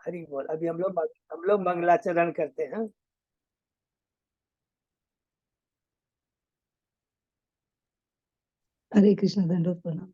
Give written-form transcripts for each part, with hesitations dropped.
हरि बोल। अभी हम लोग मंगलाचरण करते हैं। हरे कृष्ण, दंडवत प्रणाम।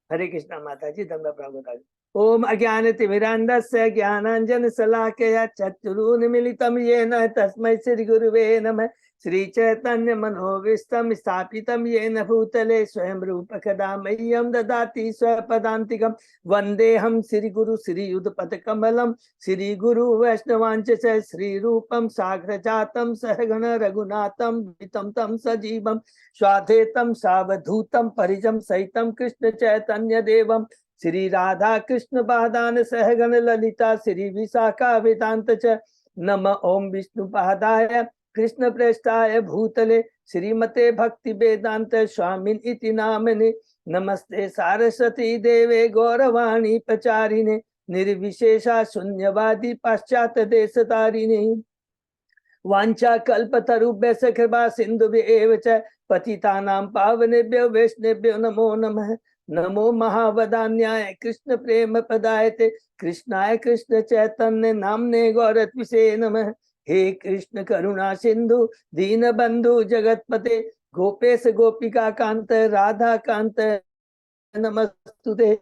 हरे कृष्णा माता जी, दंडवत प्रणाम। ओम अज्ञानतिमिरान्धस्य ज्ञानांजन शलाकया चक्षुरुन्मीलितं येन तस्मै श्री गुरुवे नमः। श्री चैतन्य मनोविष्टम स्थापितं येन भूतले स्वयं रूप कदा मह्यं ददाति स्वपदान्तिकं। वन्देऽहं श्री गुरु श्रीयुतपद कमलं श्री गुरु वैष्णवांच श्री रूपं साग्रजातं सहगण रघुनाथं वितं तं सजीवं स्वाधेतं सावधूतं परिजं सहितं कृष्ण चैतन्य देवं श्री राधा कृष्ण पादान सहगण ललिता श्री विशाखा वेदांत च। नम ओम विष्णु पादाय कृष्ण प्रेष्ठाय भूतले श्रीमते भक्ति वेदांत स्वामिन इति नामने। नमस्ते सारस्वती देवे गौरवाणी प्रचारिणे निर्विशेषा शून्यवादी पाश्चात देश तारिणे। वांछा कल्पतरुभ्यश्च कृपा सिन्धुभ्येव च पतितानां पावनेभ्यो वैष्णवेभ्यो नमो नमः। नमो महावदान्याय कृष्ण प्रेम प्रदायते कृष्णाय कृष्ण चैतन्य नामने गौरत्विषे नमः। हे कृष्ण करुणा सिंधु दीन बंधु जगतपते गोपेश गोपिका कांत राधा कांत नमस्तुते।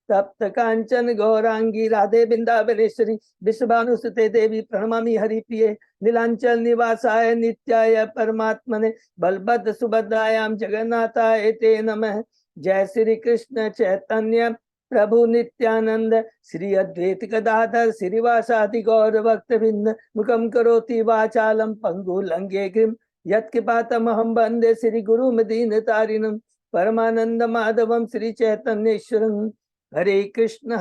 तप्त कांचन गौरांगी राधे वृंदावनेश्वरी विश्वभानुसुते देवी प्रणमामि हरिप्रिये। नीलांचल निवासाय नित्याय परमात्मने बलभद्र सुभद्रायां जगन्नाथाय ते नमः। जय श्री कृष्ण चैतन्य प्रभु नित्यानंद श्री अद्वैत गदाधर श्रीवासादि गौर भक्तवृंद। मुखम करोति वाचालम पंगु लंघे गिरिम यत्कृपातमहं वन्दे श्री गुरुं दीनतारिणं परमानंद माधवम श्री चैतन्येश्वरं। हरे कृष्ण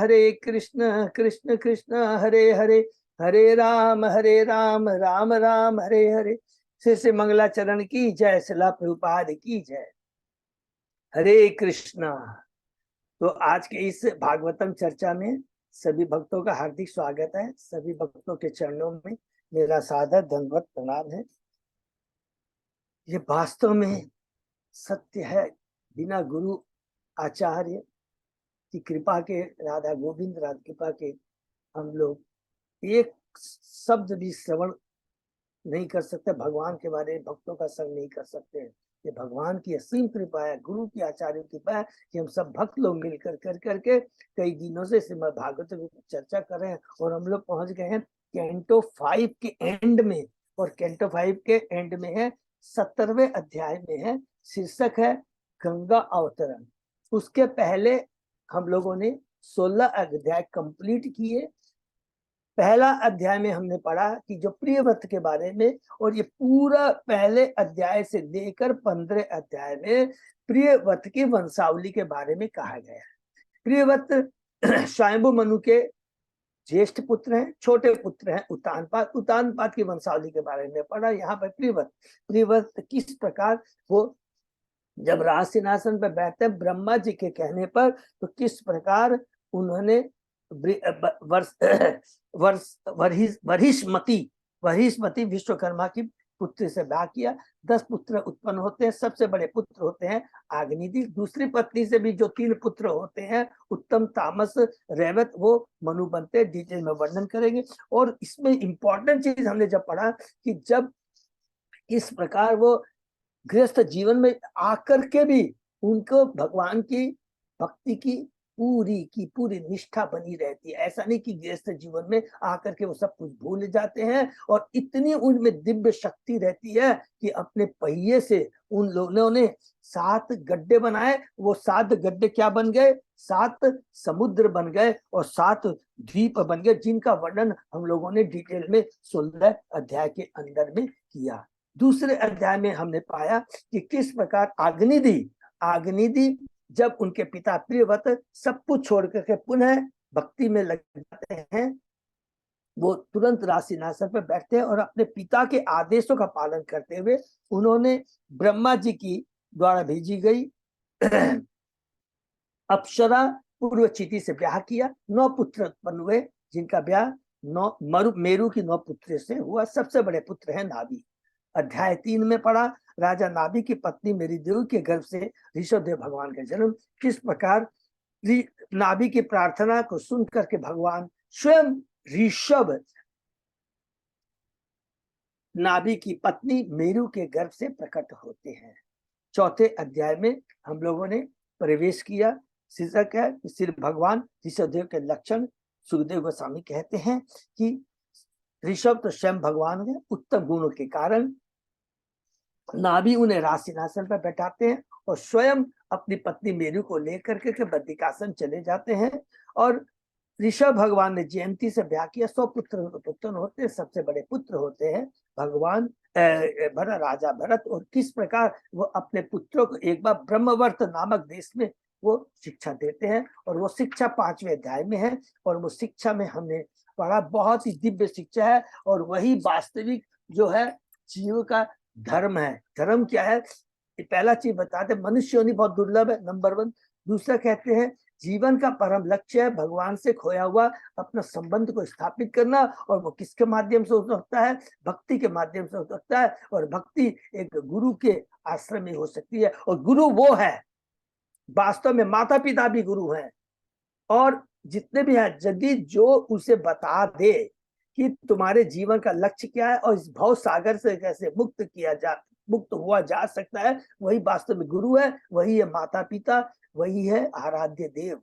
कृष्ण कृष्ण हरे हरे हरे राम राम राम हरे हरे। श्री मंगलाचरण की जय, शिला प्रभुपाद की जय। हरे कृष्णा। तो आज के इस भागवतम चर्चा में सभी भक्तों का हार्दिक स्वागत है। सभी भक्तों के चरणों में मेरा सादर दंडवत प्रणाम है। ये वास्तव में सत्य है, बिना गुरु आचार्य की कृपा के, राधा गोविंद राधा कृपा के हम लोग एक शब्द भी श्रवण नहीं कर सकते, भगवान के बारे में भक्तों का संग नहीं कर सकते। ये भगवान की असीम कृपा है, गुरु की आचार्य की कृपा है कि हम सब भक्त लोग मिलकर कर करके कई दिनों से श्रीमद् भागवत की चर्चा कर रहे हैं और हम लोग पहुंच गए हैं कैंटो 5 के एंड में। और कैंटो 5 के एंड में है 17वें अध्याय में है, शीर्षक है गंगा अवतरण। उसके पहले हम लोगों ने 16 अध्याय कंप्लीट किए। पहला अध्याय में हमने पढ़ा कि जो प्रियव्रत के बारे में, और ये पूरा पहले अध्याय से लेकर 15 अध्याय में प्रियव्रत की वंशावली के बारे में कहा गया है। प्रियव्रत स्वयंभू मनु के ज्येष्ठ पुत्र हैं, छोटे पुत्र हैं उत्तानपाद। उत्तानपाद की वंशावली के बारे में पढ़ा। यहाँ पर प्रियव्रत किस प्रकार वो जब राज सिंहासन पर बैठते ब्रह्मा जी के कहने पर, तो किस प्रकार उन्होंने वरिष्मती विश्वकर्मा की पुत्री से विवाह किया। 10 पुत्र उत्पन्न होते हैं। सबसे बड़े पुत्र होते हैं आग्निदि। दूसरी पत्नी से भी जो 3 पुत्र होते हैं, उत्तम, तामस, रैवत, वो मनु बनते हैं। डिटेल में वर्णन करेंगे। और इसमें इंपॉर्टेंट चीज हमने जब पढ़ा कि जब इस प्रकार वो गृहस्थ जीवन में आकर के भी उनको भगवान की भक्ति की पूरी निष्ठा बनी रहती है। ऐसा नहीं कि गृहस्थ जीवन में आकर के वो सब कुछ भूल जाते हैं। और इतनी उनमें दिव्य शक्ति रहती है कि अपने पहिए से उन लोगों ने 7 गड्ढे बनाए। वो 7 गड्ढे क्या बन गए? 7 समुद्र बन गए और 7 द्वीप बन गए, जिनका वर्णन हम लोगों ने डिटेल में 16 अध्याय के अंदर में किया। दूसरे अध्याय में हमने पाया कि किस प्रकार आग्निदि जब उनके पिता प्रियव्रत सब कुछ छोड़ करके पुनः भक्ति में लग जाते हैं, वो तुरंत राज सिंहासन पर बैठते हैं और अपने पिता के आदेशों का पालन करते हुए उन्होंने ब्रह्मा जी की द्वारा भेजी गई अप्सरा पूर्वचिति से ब्याह किया। 9 पुत्र उत्पन्न हुए, जिनका ब्याह मेरु की 9 पुत्र से हुआ। सबसे बड़े पुत्र हैं नाभि। अध्याय 3 में पढ़ा राजा नाभि की पत्नी मेरुदेव के गर्भ से ऋषभदेव भगवान का जन्म। किस प्रकार नाभि की प्रार्थना को सुन करके भगवान स्वयं ऋषभ नाभि की पत्नी मेरु के गर्भ से प्रकट होते हैं। चौथे अध्याय में हम लोगों ने प्रवेश किया। शीर्षक है श्री भगवान ऋषभदेव के लक्षण। सुखदेव गोस्वामी कहते हैं कि ऋषभ तो स्वयं भगवान है, उत्तम गुणों के कारण नाभि उन्हें राज सिंहासन पर बैठाते हैं और स्वयं अपनी पत्नी मेरु को लेकर के बद्रिकाश्रम चले जाते हैं। और ऋषभ भगवान ने जयंती से ब्याह किया। 100 पुत्र होते हैं, सबसे बड़े पुत्र होते हैं भगवान भरत, राजा भरत। और किस प्रकार वो अपने पुत्रों को एक बार ब्रह्मवर्त नामक देश में वो शिक्षा देते हैं, और वो शिक्षा 5वें अध्याय में है। और वो शिक्षा में हमने पढ़ा, बहुत ही दिव्य शिक्षा है, और वही वास्तविक जो है जीव का धर्म है। धर्म क्या है, पहला चीज बताते, मनुष्य होनी बहुत दुर्लभ है, नंबर 1। दूसरा कहते हैं जीवन का परम लक्ष्य है भगवान से खोया हुआ अपना संबंध को स्थापित करना, और वो किसके माध्यम से हो सकता है, भक्ति के माध्यम से हो सकता है। और भक्ति एक गुरु के आश्रम में हो सकती है, और गुरु वो है, वास्तव में माता पिता भी गुरु हैं। और जितने भी हैं, यदि जो उसे बता दे कि तुम्हारे जीवन का लक्ष्य क्या है और इस भव सागर से कैसे मुक्त हुआ जा सकता है, वही वास्तव में गुरु है, वही है माता पिता, वही है आराध्य देव।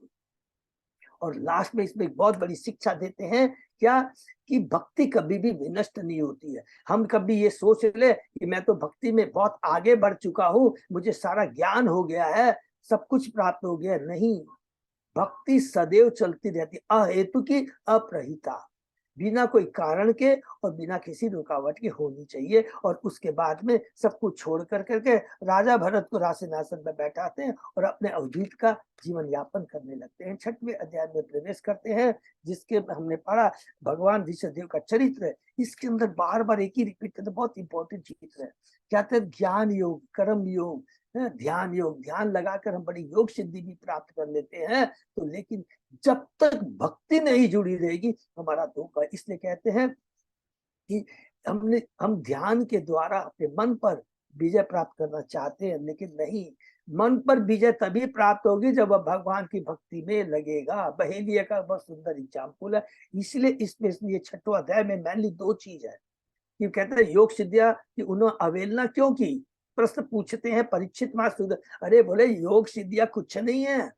और लास्ट में इसमें एक बहुत बड़ी शिक्षा देते हैं, क्या कि भक्ति कभी भी विनष्ट नहीं होती है। हम कभी ये सोच ले कि मैं तो भक्ति में बहुत आगे बढ़ चुका हूं, मुझे सारा ज्ञान हो गया है, सब कुछ प्राप्त हो गया, नहीं। भक्ति सदैव चलती रहती, अहेतु की, अप्रहिता, बिना कोई कारण के और बिना किसी रुकावट के होनी चाहिए। और उसके बाद में सब कुछ छोड़ करके राजा भरत को राज सिंहासन पर बैठाते हैं और अपने अवधूत का जीवन यापन करने लगते हैं। 6वें अध्याय में प्रवेश करते हैं, जिसके हमने पढ़ा भगवान ऋषभदेव का चरित्र है। इसके अंदर बार बार एक ही रिपीट करते, बहुत इंपॉर्टेंट चीज है। क्या कहते हैं, ज्ञान योग, कर्म योग, ध्यान योग। ध्यान लगाकर हम बड़ी योग सिद्धि भी प्राप्त कर लेते हैं, तो लेकिन जब तक भक्ति नहीं जुड़ी रहेगी हमारा धोखा। इसलिए कहते हैं कि हम ध्यान के द्वारा अपने मन पर विजय प्राप्त करना चाहते हैं, लेकिन नहीं, मन पर विजय तभी प्राप्त होगी जब वह भगवान की भक्ति में लगेगा। बहेलिया का बहुत सुंदर एग्जाम्पल है। इसलिए इसमें 6वां अध्याय में मेनली 2 चीज है कि कहते हैं योग सिद्धिया कि उन्होंने अवहेलना क्यों की। प्रश्न पूछते हैं परीक्षित महाराज, अरे बोले योग सिद्धिया कुछ नहीं है,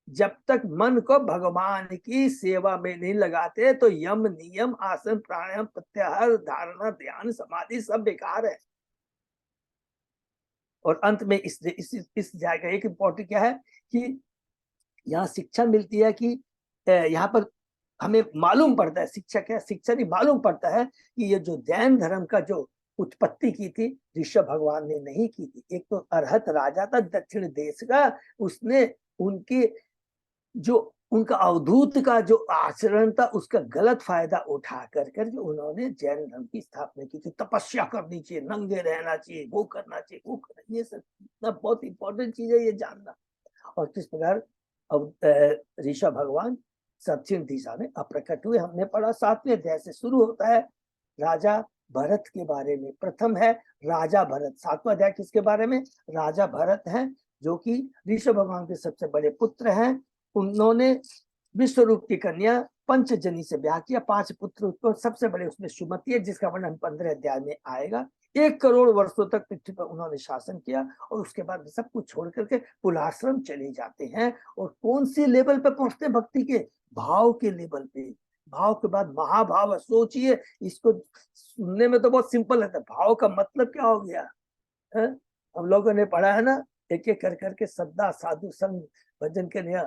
जब तक मन को भगवान की सेवा में नहीं लगाते तो यम नियम आसन प्राणायाम प्रत्याहार धारणा ध्यान समाधि सब बेकार है। और अंत में इस जगह एक इम्पोर्टेंट क्या है कि यहाँ शिक्षा मिलती है कि यहाँ पर हमें मालूम पड़ता है, शिक्षा क्या, शिक्षा नहीं मालूम पड़ता है कि ये जो जैन धर्म का जो उत्पत्ति की थी ऋषभ भगवान ने नहीं की थी। एक तो अरहत राजा था दक्षिण देश का, उसने उनके जो उनका अवधूत का जो आचरण था उसका गलत फायदा उठा कर जो उन्होंने जैन धर्म की स्थापना की थी। तपस्या करनी चाहिए, नंगे रहना चाहिए, वो करना चाहिए, वो करना, ये सब बहुत इंपॉर्टेंट चीज है ये जानना। और किस प्रकार अब ऋषभ भगवान दक्षिण दिशा में अप्रकट हुए, हमने पढ़ा। 7वें अध्याय से शुरू होता है राजा भरत के बारे में। प्रथम है राजा भरत। 7वां अध्याय किसके बारे में, राजा भरत हैं, जो कि ऋषभ भगवान के सबसे बड़े पुत्र हैं। उन्होंने विश्वरूप की कन्या पंचजनी से ब्याह किया, 5 पुत्र उत्पन्न, सबसे बड़े उसमें सुमति है, जिसका वर्णन 15 अध्याय में आएगा। 1 करोड़ वर्षों तक पृथ्वी पर उन्होंने शासन किया, और उसके बाद सब कुछ छोड़ करके कुलाश्रम चले जाते हैं। और कौन सी लेवल पे पहुंचते हैं भक्ति के, भाव के लेवल पे। भाव के बाद महाभाव। सोचिए, इसको सुनने में तो बहुत सिंपल लगता है, भाव का मतलब क्या हो गया है? हम लोगों ने पढ़ा है ना, एक एक कर करके श्रद्धा साधु संग भजन के लिए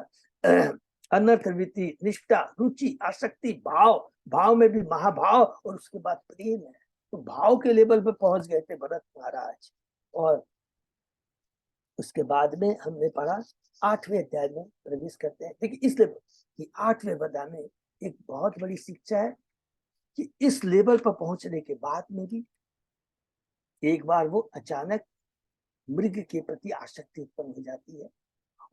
अनर्थ वृत्ति निष्ठा रुचि आसक्ति भाव, भाव में भी महाभाव, और उसके बाद प्रेम है। तो भाव के लेवल पे पहुंच गए थे भरत महाराज। और उसके बाद में हमने पढ़ा 8वें अध्याय में प्रवेश करते हैं। देखिए इसलिए कि 8वें अध्याय में एक बहुत बड़ी शिक्षा है कि इस लेवल पर पहुंचने के बाद में भी एक बार वो अचानक मृग के प्रति आसक्ति उत्पन्न हो जाती है।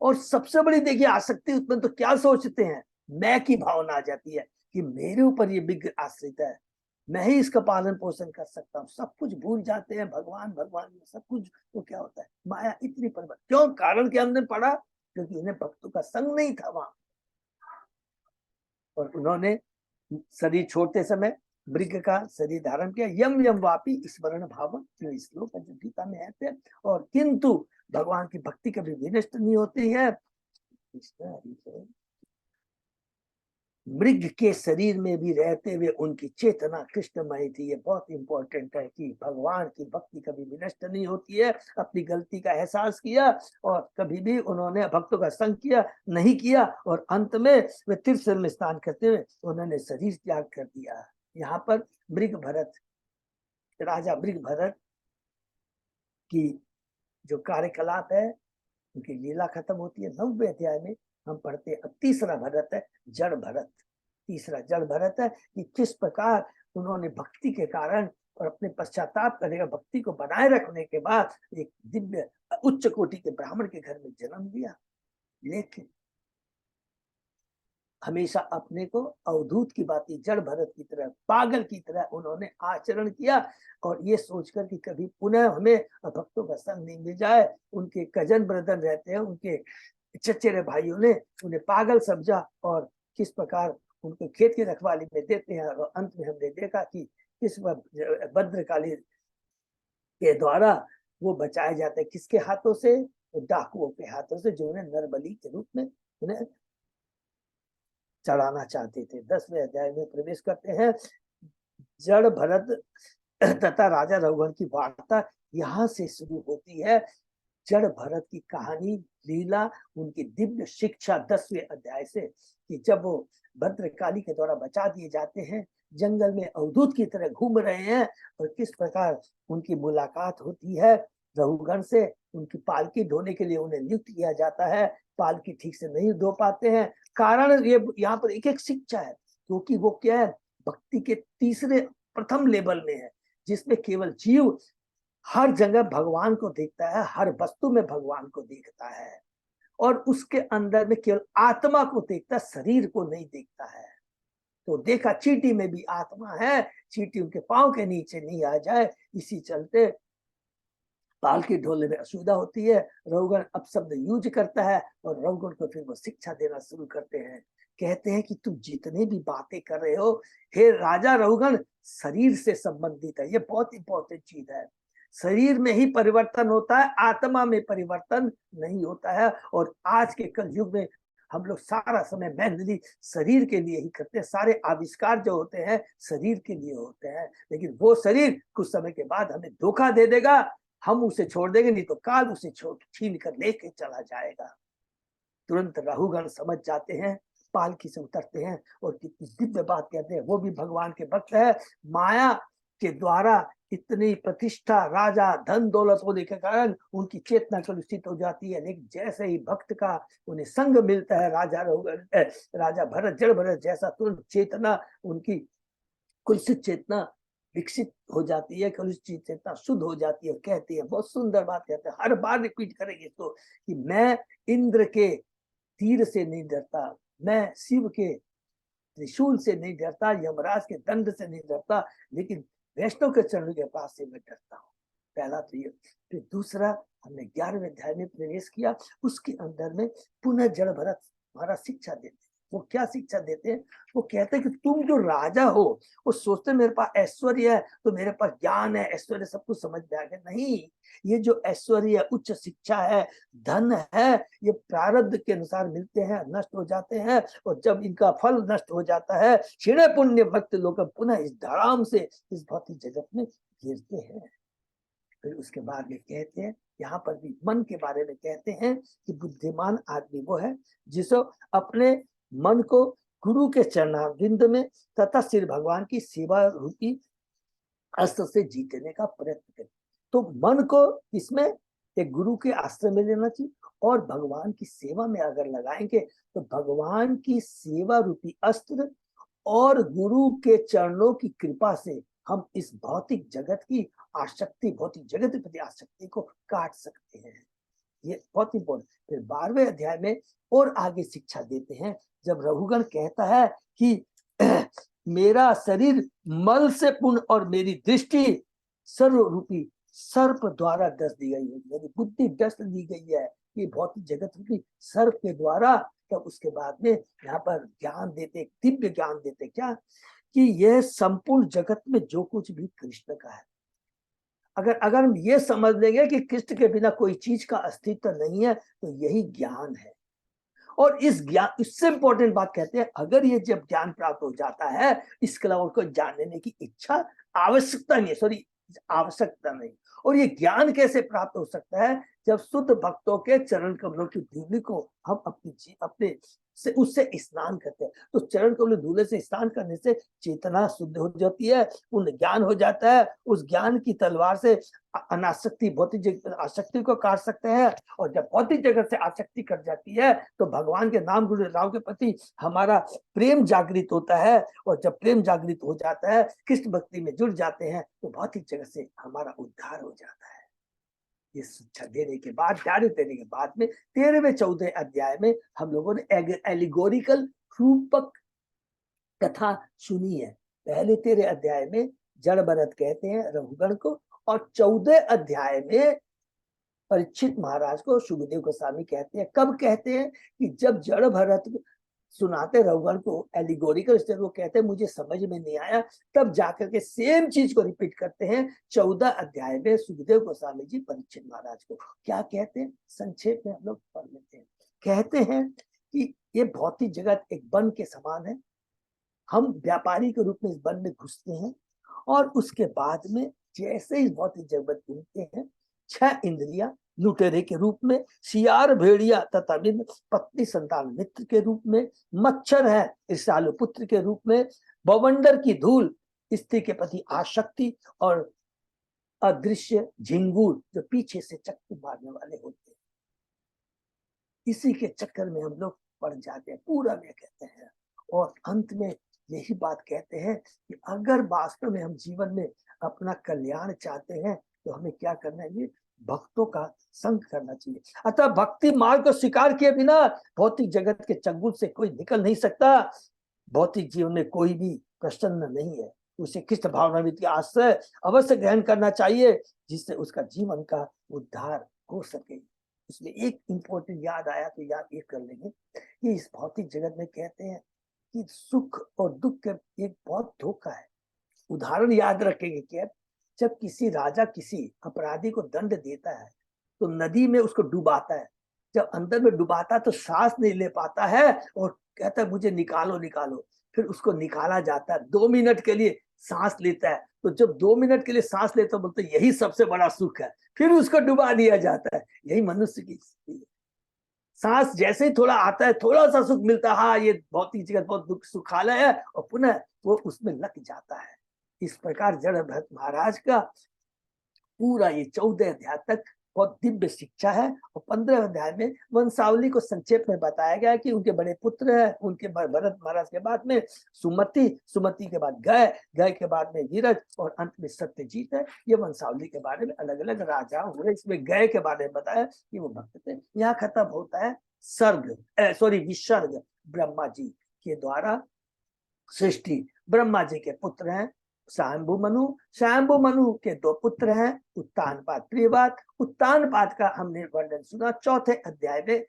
और सबसे बड़ी देखिए आसक्ति उत्पन्न तो क्या सोचते हैं, मैं की भावना आ जाती है कि मेरे ऊपर ये मृग आश्रित है, मैं ही इसका पालन पोषण कर सकता हूँ। सब कुछ भूल जाते हैं, भगवान भगवान में सब कुछ। तो क्या होता है, माया इतनी प्रबल क्यों, कारण क्या हमने पढ़ा, क्योंकि उन्हें भक्तों का संग नहीं था वहां। और उन्होंने शरीर छोड़ते समय मृग का शरीर धारण किया। यम यम वापी स्मरण भाव, जो श्लोक जो गीता में है। और किंतु भगवान की भक्ति कभी विनष्ट नहीं होती है। मृग के शरीर में भी रहते हुए उनकी चेतना कृष्णमय थी। ये बहुत इंपॉर्टेंट है कि भगवान की भक्ति कभी विनष्ट नहीं होती है। अपनी गलती का एहसास किया और कभी भी उन्होंने भक्तों का संग किया नहीं किया, और अंत में वे तीर्थस्थल में स्नान करते हुए उन्होंने शरीर त्याग कर दिया। यहाँ पर मृग भरत, राजा मृग भरत की जो कार्यकलाप है, उनकी लीला खत्म होती है। 9वें अध्याय में हम पढ़ते हैं। अब तीसरा भरत है जड़ भरत। तीसरा जड़ भरत है कि किस प्रकार उन्होंने भक्ति के कारण और अपने पश्चाताप करने का, भक्ति को बनाए रखने के बाद एक दिव्य उच्च कोटि के ब्राह्मण के घर में जन्म लिया, लेकिन हमेशा अपने को अवधूत की बाती, जड़ भरत की तरह, पागल की तरह उन्होंने आचरण किया, और ये सोचकर कि कभी पुनः हमें भक्तों का संग नहीं मिल जाए। उनके कजन ब्रदर रहते हैं, उनके चचेरे भाइयों ने उन्हें पागल समझा और किस प्रकार उनको खेत की रखवाली में देते हैं। और अंत में हमने देखा कि किस भद्रकाली के द्वारा वो बचाए जाते हैं। किसके हाथों से? डाकुओं के हाथों से, जो उन्हें नरबली के रूप में उन्हें चढ़ाना चाहते थे। 10वें अध्याय में प्रवेश करते हैं। जड़ भरत तथा राजा रघुगण की वार्ता यहाँ से शुरू होती है। जड़ भरत की कहानी, लीला, उनकी दिव्य शिक्षा 10वें अध्याय से, कि जब वो भद्रकाली के द्वारा बचा दिए जाते हैं, जंगल में अवधूत की तरह घूम रहे हैं, और किस प्रकार उनकी मुलाकात होती है रघुगण से। उनकी पालकी ढोने के लिए उन्हें नियुक्त किया जाता है, पालकी ठीक से नहीं ढो पाते हैं। कारण ये यहाँ पर एक एक शिक्षा है, क्योंकि वो क्या है, भक्ति के तीसरे प्रथम लेवल में है, जिसमें केवल जीव हर जगह भगवान को देखता है, हर वस्तु में भगवान को देखता है, और उसके अंदर में केवल आत्मा को देखता है, शरीर को नहीं देखता है। तो देखा चींटी में भी आत्मा है, चींटी उनके पांव के नीचे नहीं आ जाए, इसी चलते पालकी ढोलने में असुविधा होती है। रघुगण अपशब्द यूज करता है, और रघुगण को फिर वो शिक्षा देना शुरू करते हैं। कहते हैं कि तुम जितने भी बातें कर रहे हो हे राजा रघुगण, शरीर से संबंधित है। ये बहुत इंपॉर्टेंट चीज है। शरीर में ही परिवर्तन होता है, आत्मा में परिवर्तन नहीं होता है। और आज के कल युग में हम लोग सारा समय मेहनती शरीर के लिए ही करते हैं। सारे आविष्कार जो होते हैं शरीर के लिए होते हैं, लेकिन वो शरीर कुछ समय के बाद हमें धोखा दे देगा। हम उसे छोड़ देंगे, नहीं तो काल उसे छीन कर लेके चला जाएगा। तुरंत रघुगण समझ जाते हैं, पालकी से उतरते हैं, और कितनी दिव्य बात कहते हैं। वो भी भगवान के भक्त है। माया के द्वारा इतनी प्रतिष्ठा, राजा, धन दौलत होने के कारण उनकी चेतना कलुषित हो जाती है, लेकिन जैसे ही भक्त का उन्हें संग मिलता है, राजा भरत, जड़ भरत जैसा, तुरंत चेतना उनकी कुलसित चेतना विकसित हो जाती है, कलुषित चेतना शुद्ध हो जाती है। कहती है, बहुत सुंदर बात कहते हैं, हर बार रिपीट करेंगे इसको, कि मैं इंद्र के तीर से नहीं डरता, मैं शिव के त्रिशूल से नहीं डरता, यमराज के दंड से नहीं डरता, लेकिन वैष्णव के चरणों के पास से मैं डरता हूँ। पहला तो ये। फिर दूसरा, हमने 11वें अध्याय में प्रवेश किया, उसके अंदर में पुनः जड़ भरत हमारा शिक्षा देते हैं। वो क्या शिक्षा देते हैं? वो कहते हैं कि तुम जो राजा हो, वो सोचते मेरे पास ऐश्वर्य है तो मेरे पास ज्ञान है, ऐश्वर्य सब कुछ समझ में आ गया। नहीं, ये जो ऐश्वर्य, उच्च शिक्षा है, धन है, ये प्रारब्ध के अनुसार मिलते हैं, नष्ट हो जाते हैं, और जब इनका फल नष्ट हो जाता है, क्षीण पुण्य भक्त लोग पुनः इस धड़ाम से इस भौतिक जगत में गिरते हैं। फिर उसके बाद में कहते हैं, यहाँ पर भी मन के बारे में कहते हैं कि बुद्धिमान आदमी वो है जिसो अपने मन को गुरु के चरणारविंद में तथा श्री भगवान की सेवा रूपी अस्त्र से जीतने का प्रयत्न करे। तो मन को इसमें एक गुरु के आश्रय में लेना चाहिए, और भगवान की सेवा में अगर लगाएंगे तो भगवान की सेवा रूपी अस्त्र और गुरु के चरणों की कृपा से हम इस भौतिक जगत की आसक्ति, भौतिक जगत के प्रति आसक्ति को काट सकते हैं। ये बहुत इंपॉर्टेंट। फिर 12वें अध्याय में और आगे शिक्षा देते हैं, जब रघुगण कहता है कि मेरा शरीर मल से पूर्ण और मेरी दृष्टि सर्व रूपी सर्प द्वारा डस दी गई है, मेरी बुद्धि डस दी गई है। ये भौतिक जगत रूपी सर्प के द्वारा तब उसके बाद में यहाँ पर ज्ञान देते, दिव्य ज्ञान देते, क्या कि यह संपूर्ण जगत में जो कुछ भी कृष्ण का है। अगर अगर हम ये समझ लेंगे कि कृष्ण के बिना कोई चीज का अस्तित्व नहीं है, तो यही ज्ञान है। और इस ज्ञान, इससे इंपॉर्टेंट बात कहते हैं, अगर ये जब ज्ञान प्राप्त हो जाता है, इसके अलावा उनको जानने की इच्छा, आवश्यकता नहीं, सॉरी आवश्यकता नहीं। और ये ज्ञान कैसे प्राप्त हो सकता है? जब शुद्ध भक्तों के चरण कमलों की धूलि को हम अपने से उससे स्नान करते हैं, तो चरण कमल धूले से स्नान करने से चेतना शुद्ध हो जाती है, पूर्ण ज्ञान हो जाता है। उस ज्ञान की तलवार से अनासक्ति, भौतिक आसक्ति को काट सकते हैं। और जब भौतिक जगत से आसक्ति कट जाती है, तो भगवान के नाम गुरु राव के प्रति हमारा प्रेम जागृत होता है। और जब प्रेम जागृत हो जाता है, कृष्ण भक्ति में जुड़ जाते हैं, तो भौतिक जगत से हमारा उद्धार हो जाता है। ये शिक्षा देने के बाद, ज्ञान देने के बाद में 13वें 14 अध्याय में हम लोगों ने एलिगोरिकल रूपक कथा सुनी है। पहले 13 अध्याय में जड़ भरत कहते हैं रघुगण को, और 14 अध्याय में परीक्षित महाराज को सुखदेव गोस्वामी कहते हैं। कब कहते हैं? कि जब जड़ भरत सुनाते रघुगण को एलिगोरिकल स्टेज, वो कहते हैं मुझे समझ में नहीं आया, तब जाकर के सेम चीज को रिपीट करते हैं 14 अध्याय में सुखदेव गोस्वामी जी परीक्षित महाराज को। क्या कहते हैं? संक्षेप में हम लोग पढ़ लेते हैं। कहते हैं कि ये भौतिक जगत एक वन के समान है, हम व्यापारी के रूप में इस वन में घुसते हैं, और उसके बाद में जैसे ही भौतिक जगत घूमते हैं, 6 इंद्रियां लुटेरे के रूप में, सियार भेड़िया तथा पत्नी संतान मित्र के रूप में, मच्छर है ईर्ष्यालु पुत्र के रूप में, बवंडर की धूल स्त्री के प्रति आसक्ति, और अदृश्य झिंगूर जो पीछे से चक्कर मारने वाले होते हैं, इसी के चक्कर में हम लोग पड़ जाते हैं, पूरा में कहते हैं। और अंत में यही बात कहते हैं कि अगर वास्तव में हम जीवन में अपना कल्याण चाहते हैं, तो हमें क्या करना है? भक्तों का संग करना चाहिए। अतः भक्ति मार्ग को स्वीकार किए बिना भौतिक जगत के चंगुल से कोई निकल नहीं सकता। भौतिक जीवन में कोई भी प्रसन्न नहीं है, उसे कृष्ण भावनामृत के आश्रय अवश्य ग्रहण करना चाहिए, जिससे उसका जीवन का उद्धार हो सके। इसमें एक इंपॉर्टेंट याद आया, तो याद ये कर लेंगे कि इस भौतिक जगत में कहते हैं कि सुख और दुख का एक बहुत धोखा है। उदाहरण याद रखेंगे क्या? जब किसी राजा किसी अपराधी को दंड देता है, तो नदी में उसको डुबाता है। जब अंदर में डुबाता है तो सांस नहीं ले पाता है, और कहता है मुझे निकालो निकालो। फिर उसको निकाला जाता है, 2 मिनट के लिए सांस लेता है। तो जब 2 मिनट के लिए सांस लेता है, बोलते यही सबसे बड़ा सुख है। फिर उसको डुबा दिया जाता है। यही मनुष्य की स्थिति है। सांस जैसे ही थोड़ा आता है, थोड़ा सा सुख मिलता है, हाँ ये भौतिक जगत बहुत दुख सुखालय है, और पुनः वो उसमें लग जाता है। इस प्रकार जड़ भरत महाराज का पूरा ये 14 अध्याय तक बहुत दिव्य शिक्षा है। और 15 अध्याय में वंशावली को संक्षेप में बताया गया कि उनके बड़े पुत्र हैं, उनके भरत महाराज के बाद में सुमति, सुमति के बाद गय, गय के बाद में विरज, और अंत में सत्यजीत है। ये वंशावली के बारे में अलग अलग राजा हुए। इसमें गय के बारे में बताया कि वो भक्त थे। यहाँ खत्म होता है विसर्ग ब्रह्मा जी के द्वारा सृष्टि। ब्रह्मा जी के पुत्र हैं शांभु मनु। शांभु मनु के 2 पुत्र हैं उत्तानपाद, प्रियवाद। उत्तानपाद का हमने वर्णन सुना 4थे अध्याय में,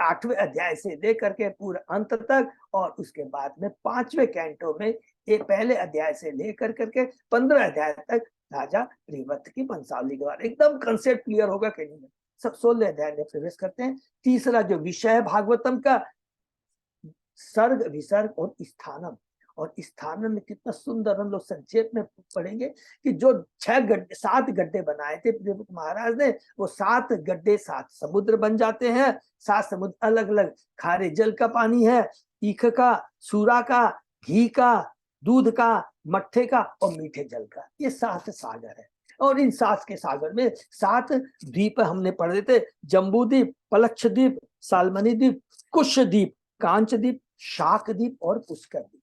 8वें अध्याय से लेकर के पूरे अंत तक, और उसके बाद में 5वें कैंटो में ये पहले अध्याय से लेकर करके 15 अध्याय तक राजा प्रियव्रत की वंशावली के बारे में एकदम कंसेप्ट क्लियर होगा कि नहीं। सब 16 अध्याय में प्रवेश करते हैं। तीसरा जो विषय है भागवतम का, सर्ग, विसर्ग और स्थानम। और स्थानम में कितना सुंदर हम लोग संक्षेप में पढ़ेंगे कि जो 7 गड्ढे बनाए थे प्रियव्रत महाराज ने, वो 7 गड्ढे 7 समुद्र बन जाते हैं। 7 समुद्र अलग अलग, खारे जल का पानी है, ईख का, सूरा का, घी का, दूध का, मट्ठे का और मीठे जल का, ये 7 सागर है। और इन 7 के सागर में 7 द्वीप हमने पढ़े थे, जम्बू द्वीप, पलक्ष द्वीप, सालमनी द्वीप, कुश द्वीप, कांच द्वीप, शाक द्वीप और पुष्कर द्वीप।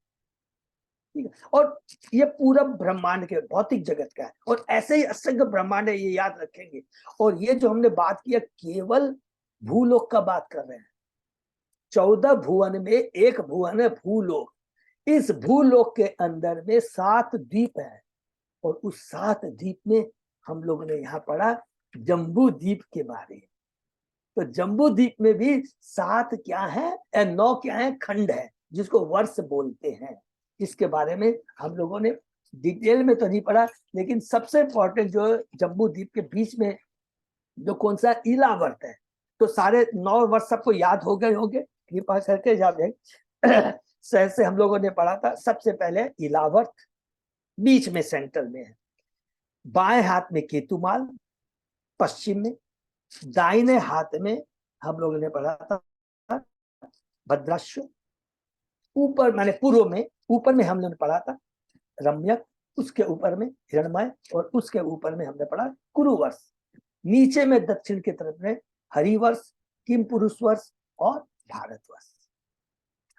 ठीक है। और ये पूरा ब्रह्मांड के भौतिक जगत का है, और ऐसे ही असंख्य ब्रह्मांड है, ये याद रखेंगे। और ये जो हमने बात किया केवल भूलोक का बात कर रहे हैं। 14 भुवन में एक भुवन है भूलोक। इस भूलोक के अंदर में 7 द्वीप है, और उस 7 द्वीप में हम लोगों ने यहाँ पढ़ा जम्बू द्वीप के बारे में। तो जम्बू द्वीप में भी 7 क्या है 9 क्या है खंड है, जिसको वर्ष बोलते हैं। इसके बारे में हम लोगों ने डिटेल में तो नहीं पढ़ा, लेकिन सबसे इंपॉर्टेंट जो जम्बू द्वीप के बीच में जो कौन सा इलावर्त है, तो सारे 9 वर्ष सबको याद हो गए होंगे, कृपा करके याद है। सहज से हम लोगों ने पढ़ा था। सबसे पहले इलावर्त बीच में सेंटर में है, बाएं हाथ में केतुमाल पश्चिम में, दाहिने हाथ में हम लोगों ने पढ़ा था भद्राश्व, ऊपर माने पूर्व में ऊपर में हम लोगों ने पढ़ा था रम्यक, उसके ऊपर में हिरण्मय, और उसके ऊपर में हमने पढ़ा कुरुवर्ष, नीचे में दक्षिण की तरफ में हरिवर्ष, किम पुरुष वर्ष और भारतवर्ष,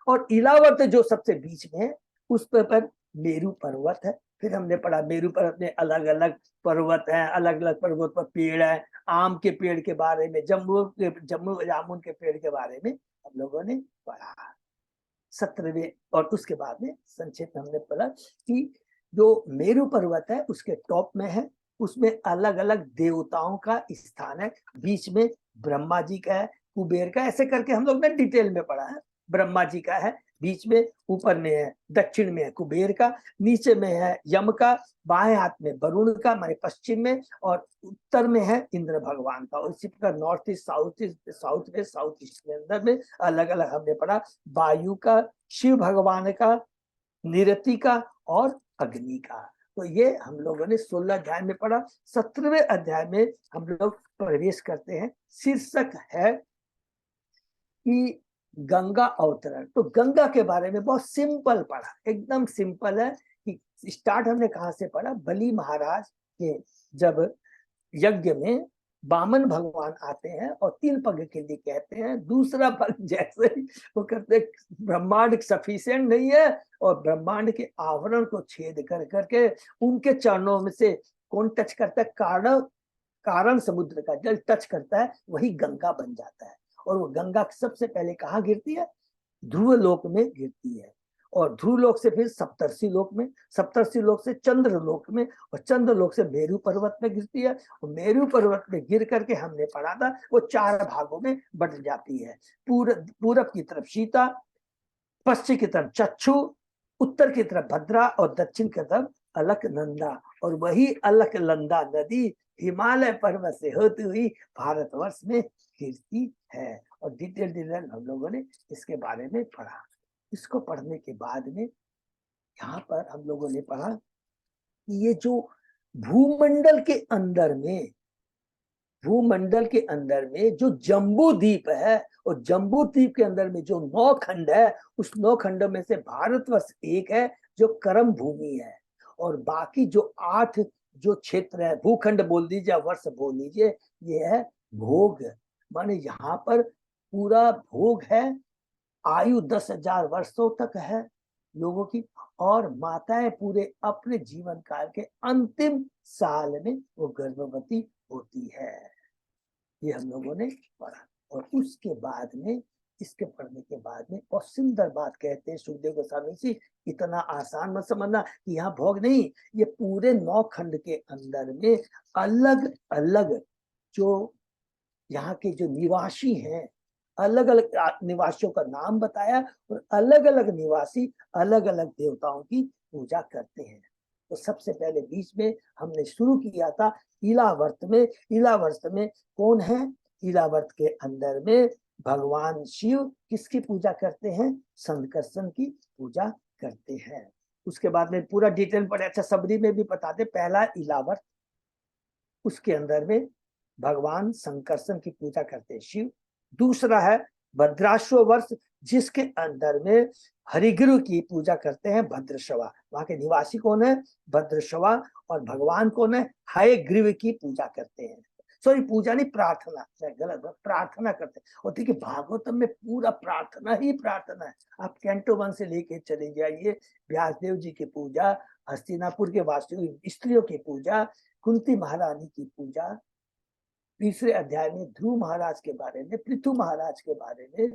और इलावर्त जो सबसे बीच में है उस पर मेरू पर्वत है। फिर हमने पढ़ा मेरू पर्वत में अलग अलग पर्वत है, अलग अलग पर्वत पर पेड़ है, आम के पेड़ के बारे में, जम्मू जामुन के पेड़ के बारे में हम लोगों ने पढ़ा 17वें। और उसके बाद में संक्षेप में हमने पढ़ा कि जो मेरू पर्वत है उसके टॉप में है, उसमें अलग अलग देवताओं का स्थान है, बीच में ब्रह्मा जी का है, कुबेर का, ऐसे करके हम लोग ने डिटेल में पढ़ा है। ब्रह्मा जी का है बीच में, ऊपर में है दक्षिण में है कुबेर का, नीचे में है यम का, बाएं हाथ में वरुण का माने पश्चिम में, और उत्तर में है इंद्र भगवान का। और इसी प्रकार north east, south east, south west, south east के अंदर में अलग अलग हमने पढ़ा वायु का, शिव भगवान का, निरति का और अग्नि का। तो ये हम लोगों ने 16 अध्याय में पढ़ा। 17वें अध्याय में हम लोग प्रवेश करते हैं। शीर्षक है कि गंगा अवतरण। तो गंगा के बारे में बहुत सिंपल पढ़ा, एकदम सिंपल है कि स्टार्ट हमने कहाँ से पढ़ा, बलि महाराज के जब यज्ञ में बामन भगवान आते हैं और 3 पग के लिए कहते हैं, दूसरा पग जैसे ही वो कहते ब्रह्मांड सफिशिएंट नहीं है, और ब्रह्मांड के आवरण को छेद कर करके उनके चरणों में से कौन टच करता है, कारण समुद्र का जल टच करता है, वही गंगा बन जाता है। और वो गंगा सबसे पहले कहाँ गिरती है, ध्रुव लोक में गिरती है, और ध्रुव लोक से फिर सप्तर्षि लोक में, सप्तर्षि लोक से चंद्र लोक में, और चंद्र लोक से मेरू पर्वत में गिरती है। और मेरू पर्वत में गिर करके हमने पढ़ा था वो 4 भागों में बट जाती है। पूरब की तरफ सीता, पश्चिम की तरफ चक्षु, उत्तर की तरफ भद्रा और दक्षिण की तरफ अलकनंदा, और वही अलकनंदा नदी हिमालय पर्वत से होती हुई भारतवर्ष में गिरती है। और डिटेल हम लोगों ने इसके बारे में पढ़ा। इसको पढ़ने के बाद में यहाँ पर हम लोगों ने पढ़ा कि ये जो भूमंडल के अंदर में, भूमंडल के अंदर में जो जम्बू द्वीप है, और जम्बू द्वीप के अंदर में जो 9 खंड है, उस 9 खंडों में से भारतवर्ष एक है जो कर्म भूमि है, और बाकी जो 8 जो क्षेत्र है, भूखंड बोल दीजिए, वर्ष बोल दीजिए, ये है भोग, माने यहाँ पर पूरा भोग है। आयु 10,000 वर्षों तक है लोगों की, और माताएं पूरे अपने जीवन काल के अंतिम साल में वो गर्भवती होती है। ये हम लोगों ने पढ़ा। और उसके बाद में, इसके पढ़ने के बाद में और सुंदर बात कहते हैं सुखदेव गोस्वामी जी, इतना आसान मत समझना कि यहाँ भोग नहीं, ये पूरे 9 खंड के अंदर में अलग अलग जो यहाँ के जो निवासी हैं, अलग अलग निवासियों का नाम बताया, और अलग अलग निवासी अलग अलग देवताओं की पूजा करते हैं। तो सबसे पहले बीच में हमने शुरू किया था इलावर्त में। इलावर्त में कौन है, इलावर्त के अंदर में भगवान शिव किसकी पूजा करते हैं, संकर्षण की पूजा करते हैं। उसके बाद में पूरा डिटेल पढ़े, अच्छा सबरी में भी बता दे, पहला इलावर्त, उसके अंदर में भगवान संकर्षण की पूजा करते हैं शिव। दूसरा है भद्राश्व वर्ष, जिसके अंदर में हरिगिरु की पूजा करते हैं भद्रश्रवा, वहां के निवासी कौन है, भद्रश्रवा, और भगवान कौन है, हयग्रीव की पूजा करते हैं। सॉरी पूजा नहीं, प्रार्थना, गलत, प्रार्थना करते हैं। और देखिए भागवतम में पूरा प्रार्थना ही प्रार्थना है। आप कैंटो 1 से लेके चले जाइए, व्यासदेव जी की पूजा, हस्तिनापुर के वासियों स्त्रियों की पूजा, कुंती महारानी की पूजा, तीसरे अध्याय में ध्रुव महाराज के बारे में, पृथु महाराज के बारे में,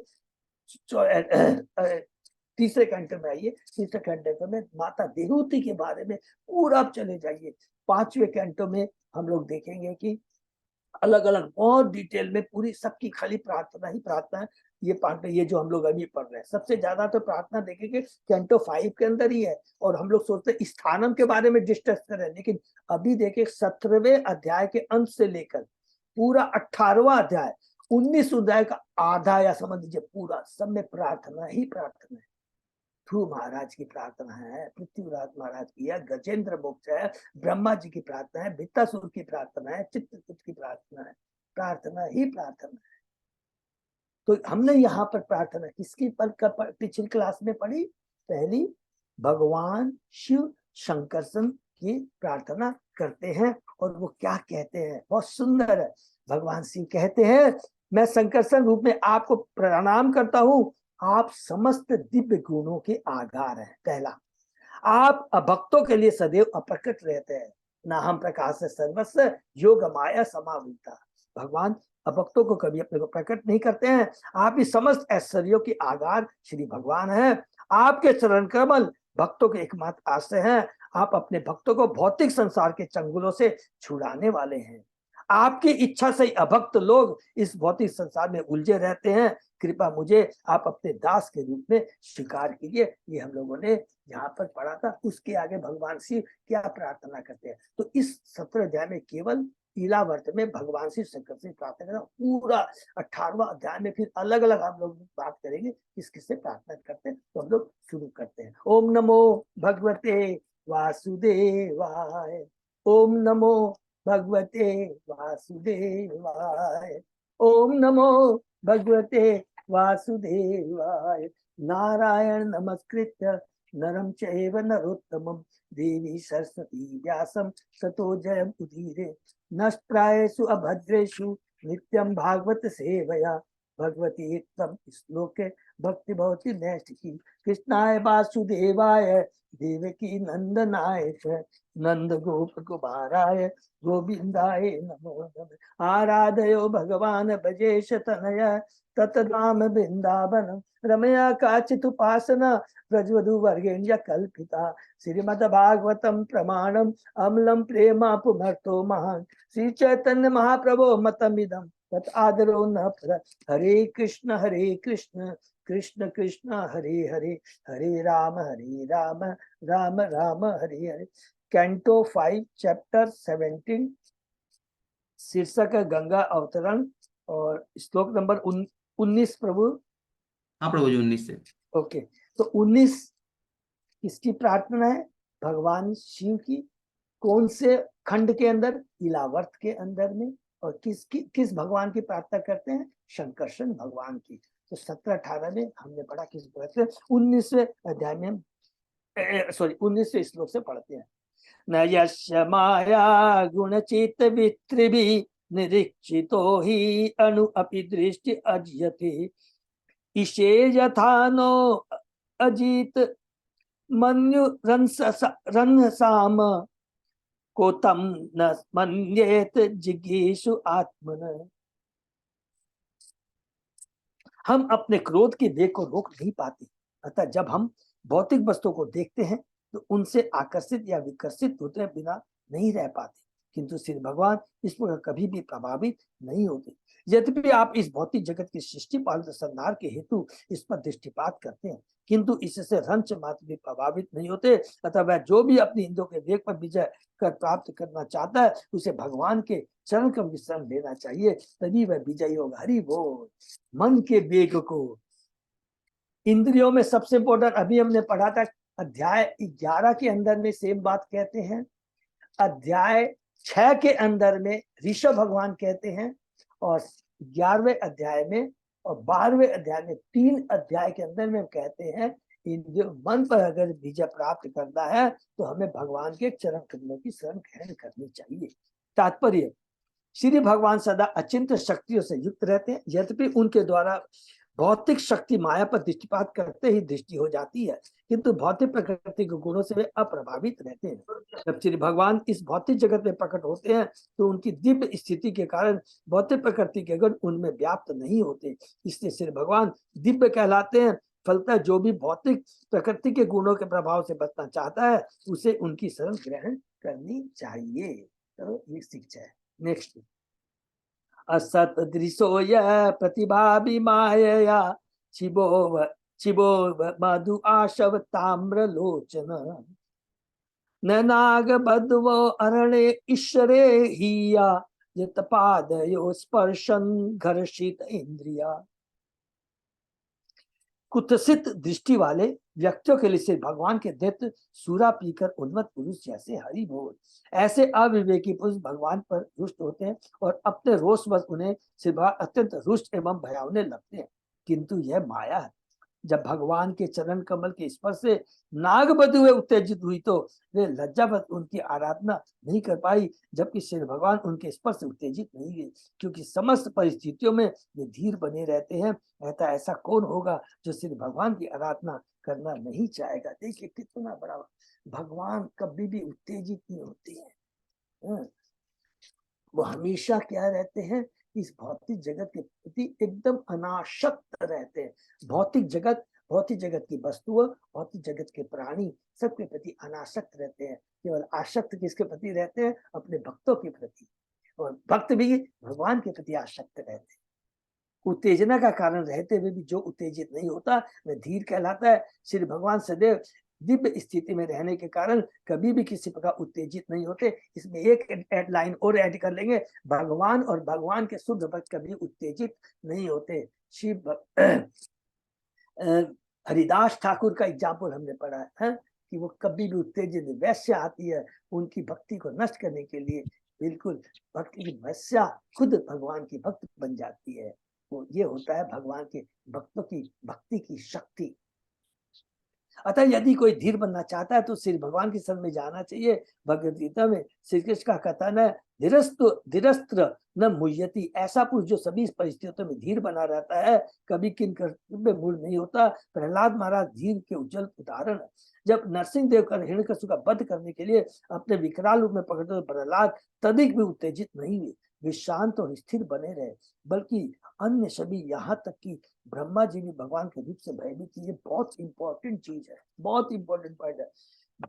तीसरे कंठ में आइए, तीसरे कंठ में माता देहूति के बारे में पूरा आप चले जाइए। 5वें कंठ में हम लोग देखेंगे कि अलग अलग बहुत डिटेल में पूरी सबकी खाली प्रार्थना ही प्रार्थना है। ये पाठ ये जो हम लोग अभी पढ़ रहे हैं, सबसे ज्यादा तो प्रार्थना देखेंगे कैंटो 5 के अंदर ही है। और हम लोग सोचते हैं स्थानम के बारे में डिस्कस करें, लेकिन अभी देखे 17वें अध्याय के अंत से लेकर पूरा 18वां अध्याय, 19 अध्याय का आधा या समझ लीजिए पूरा, सब में प्रार्थना ही प्रार्थना है। ध्रुव महाराज की प्रार्थना है, पृथ्वीराज महाराज की है, गजेंद्र मोक्ष है, ब्रह्मा जी की प्रार्थना है, भित्तासुर की प्रार्थना है, चित्रकूट की प्रार्थना है, प्रार्थना ही प्रार्थना है। तो हमने यहाँ पर प्रार्थना किसकी पिछली क्लास में पढ़ी? पहली भगवान शिव शंकरसन की प्रार्थना करते हैं और वो क्या कहते हैं, बहुत सुंदर है। भगवान शिव कहते हैं, मैं शंकरसन रूप में आपको प्रणाम करता हूँ, आप समस्त दिव्य गुणों के आधार हैं। पहला, आप भक्तों के लिए सदैव अप्रकट रहते हैं, ना हम प्रकाश से सर्वस्व योग माया समावृता। भगवान भक्तों को कभी अपने को प्रकट नहीं करते हैं। आप ही समस्त ऐश्वर्यों की आधार श्री भगवान है। आपके चरण कमल भक्तों के एकमात्र आश्रय हैं। आप अपने भक्तों को भौतिक संसार के चंगुलों से छुड़ाने वाले हैं। आपकी इच्छा से अभक्त लोग इस भौतिक संसार में उलझे रहते हैं। कृपा मुझे आप अपने दास के रूप में स्वीकार कीजिए। ये हम लोगों ने यहाँ पर पढ़ा था। उसके आगे भगवान शिव क्या प्रार्थना करते हैं, तो इस 17 अध्याय में केवल ईलावर्त में भगवान शिव शंकर से प्रार्थना करना। पूरा 18वां अध्याय में फिर अलग अलग हम लोग बात करेंगे किस किस से प्रार्थना करते हैं। तो हम लोग शुरू करते हैं। ओम नमो भगवते वासुदेवाय, ओम नमो भगवते वासुदेवाय, ओम नमो भगवते वासुदेवाय। नारायण नमस्कृत्य नरं चैव नरोत्तमं देवी सरस्वती व्यासं ततो जयम् उदीरये। नष्टप्रायेषु अभद्रेषु नित्यं भागवत सेवया भगवती तम श्लोके भक्ति भवति नैष्ठिकी। कृष्णाय वासुदेवाय देवकी नंदनाय च नंद गोप कुमाराय गोविंदाय नमो नमः। आराधयो भगवान भजेश तनय ततनाम वृंदावन रमया काचित् उपासना ब्रजवधू वर्गेण्य कल्पिता। श्रीमद् भागवतम प्रमाणम अम्लम प्रेमा पुनर्तो महान। श्री चैतन्य महाप्रभो मतमिदं तत् आदरो न फल। हरे कृष्ण कृष्ण कृष्ण हरे हरे, हरे राम राम राम हरे हरे। कैंटो 5 चैप्टर 17 शीर्षक है गंगा अवतरण और श्लोक नंबर 19 प्रभु। हाँ प्रभु जी 19 से। ओके, तो 19 किसकी प्रार्थना है? भगवान शिव की। कौन से खंड के अंदर? इलावर्त के अंदर में। और किस भगवान की प्रार्थना करते हैं? शंकरसन भगवान की। तो 17-18 में हमने पढ़ा किस प्रकार से 19वें अध्याय में 19वें श्लोक से पढ़ते हैं। न यस्य माया गुणचित वित्रिभि निरीक्षितो ही अनु अपि दृष्टि अजयति। इषे यथा नो अजीत मन्यु रन्साम को तम न मन्येत जिगीषु आत्मन। हम अपने क्रोध की देख को रोक नहीं पाते, अतः जब हम भौतिक वस्तुओं को देखते हैं तो उनसे आकर्षित या विकर्षित होते बिना नहीं रह पाते, किंतु श्री भगवान इस पर कभी भी प्रभावित नहीं होते। यद्यपि आप इस भौतिक जगत की सृष्टि पालन संहार के हेतु इस पर दृष्टिपात करते हैं, किंतु इससे रंच मात्र भी प्रभावित नहीं होते। अतः वह जो भी अपनी इंद्रियों के वेग पर विजय कर प्राप्त करना चाहता है उसे भगवान के चरण का विश्राम लेना चाहिए, तभी वह विजयी होगा। हरि बोल। मन के वेग को, इंद्रियों में सबसे इंपॉर्टेंट अभी हमने पढ़ा था अध्याय 11 के अंदर में सेम बात कहते हैं। अध्याय 6 के अंदर में ऋषभ भगवान कहते हैं और 11वें अध्याय में और 12वें अध्याय में 3 अध्याय के अंदर में कहते हैं इंद्रियों मन पर अगर विजय प्राप्त करना है तो हमें भगवान के चरण कमलों की शरण ग्रहण करनी चाहिए। तात्पर्य, श्री भगवान सदा अचिंत्य शक्तियों से युक्त रहते हैं, यद्यपि उनके द्वारा भौतिक शक्ति माया पर दृष्टिपात करते ही दृष्टि हो जाती है, किंतु भौतिक प्रकृति के गुणों से वे अप्रभावित रहते हैं। जब श्री भगवान इस भौतिक जगत में प्रकट होते हैं तो उनकी दिव्य स्थिति के कारण भौतिक प्रकृति के गुण उनमें व्याप्त नहीं होते, इसलिए श्री भगवान दिव्य कहलाते हैं। फलतः जो भी भौतिक प्रकृति के गुणों के प्रभाव से बचना चाहता है उसे उनकी शरण ग्रहण करनी चाहिए। तो ये शिक्षा है। नेक्स्ट, असत दृशो यह प्रतिभा मायया चिबो मधु आशव ताम्र लोचन न नाग बद्वो अरणे ईश्वरे हिया यत पादयो स्पर्शन घर्षित इंद्रिया। कुत्सित दृष्टि वाले व्यक्तियों के लिए सिर्फ भगवान के दैत्य सूरा पीकर उन्मत्त पुरुष जैसे हरि बोल। ऐसे अविवेकी पुरुष भगवान पर रुष्ट होते हैं और अपने रोषवश उन्हें सिर्फ अत्यंत रुष्ट एवं भयावने लगते हैं, किंतु यह माया है। जब भगवान के चरण कमल के स्पर्श से नाग बधुए उत्तेजित हुई तो वे लज्जावश उनकी आराधना नहीं कर पाई, जबकि श्री भगवान उनके स्पर्श से उत्तेजित नहीं हुए, क्योंकि समस्त परिस्थितियों में वे धीर बने रहते हैं। ऐसा ऐसा कौन होगा जो श्री भगवान की आराधना करना नहीं चाहेगा। देखिए कितना बड़ा, भगवान कभी भी उत्तेजित नहीं होते हैं। वो हमेशा क्या रहते हैं, इस भौतिक जगत के प्रति एकदम अनासक्त रहते हैं। भौतिक जगत की वस्तुओं, भौतिक जगत के प्राणी सबके प्रति अनासक्त रहते हैं। केवल आसक्त किसके प्रति रहते हैं, अपने भक्तों के प्रति, और भक्त भी भगवान के प्रति आसक्त रहते हैं। उत्तेजना का कारण रहते हुए भी जो उत्तेजित नहीं होता वह धीर कहलाता है। श्री भगवान सदैव दिव्य स्थिति में रहने के कारण कभी भी किसी प्रकार उत्तेजित नहीं होते। इसमें एक लाइन और ऐड कर लेंगे, भगवान और भगवान के शुद्ध भक्त कभी उत्तेजित नहीं होते। शिव हरिदास ठाकुर का एग्जाम्पल हमने पढ़ा है कि वो कभी भी उत्तेजित, वैश्य आती है उनकी भक्ति को नष्ट करने के लिए, बिल्कुल भक्ति की वैश्या खुद भगवान की भक्त बन जाती है। वो ये होता है भगवान के भक्तों की भक्ति की शक्ति। अतः यदि कोई धीर बनना चाहता है तो श्री भगवान की शरण में जाना चाहिए। भगवद गीता में श्री कृष्ण का कथन है, धीरस्त्र न मुह्यति। ऐसा पुरुष जो सभी परिस्थितियों में धीर बना रहता है, कभी किन में मूल नहीं होता। प्रहलाद महाराज धीर के उज्जवल उदाहरण है। जब नरसिंह देव का हिरण्यकशिपु का वध करने के लिए अपने विकराल रूप में पकड़ते हुए प्रहलाद तनिक भी उत्तेजित नहीं हुए, वे शांत और स्थिर बने रहे, बल्कि अन्य सभी यहाँ तक कि ब्रह्मा जी भी भगवान के रूप से भयभीत थी। ये बहुत इंपॉर्टेंट चीज है, बहुत इंपॉर्टेंट पॉइंट है।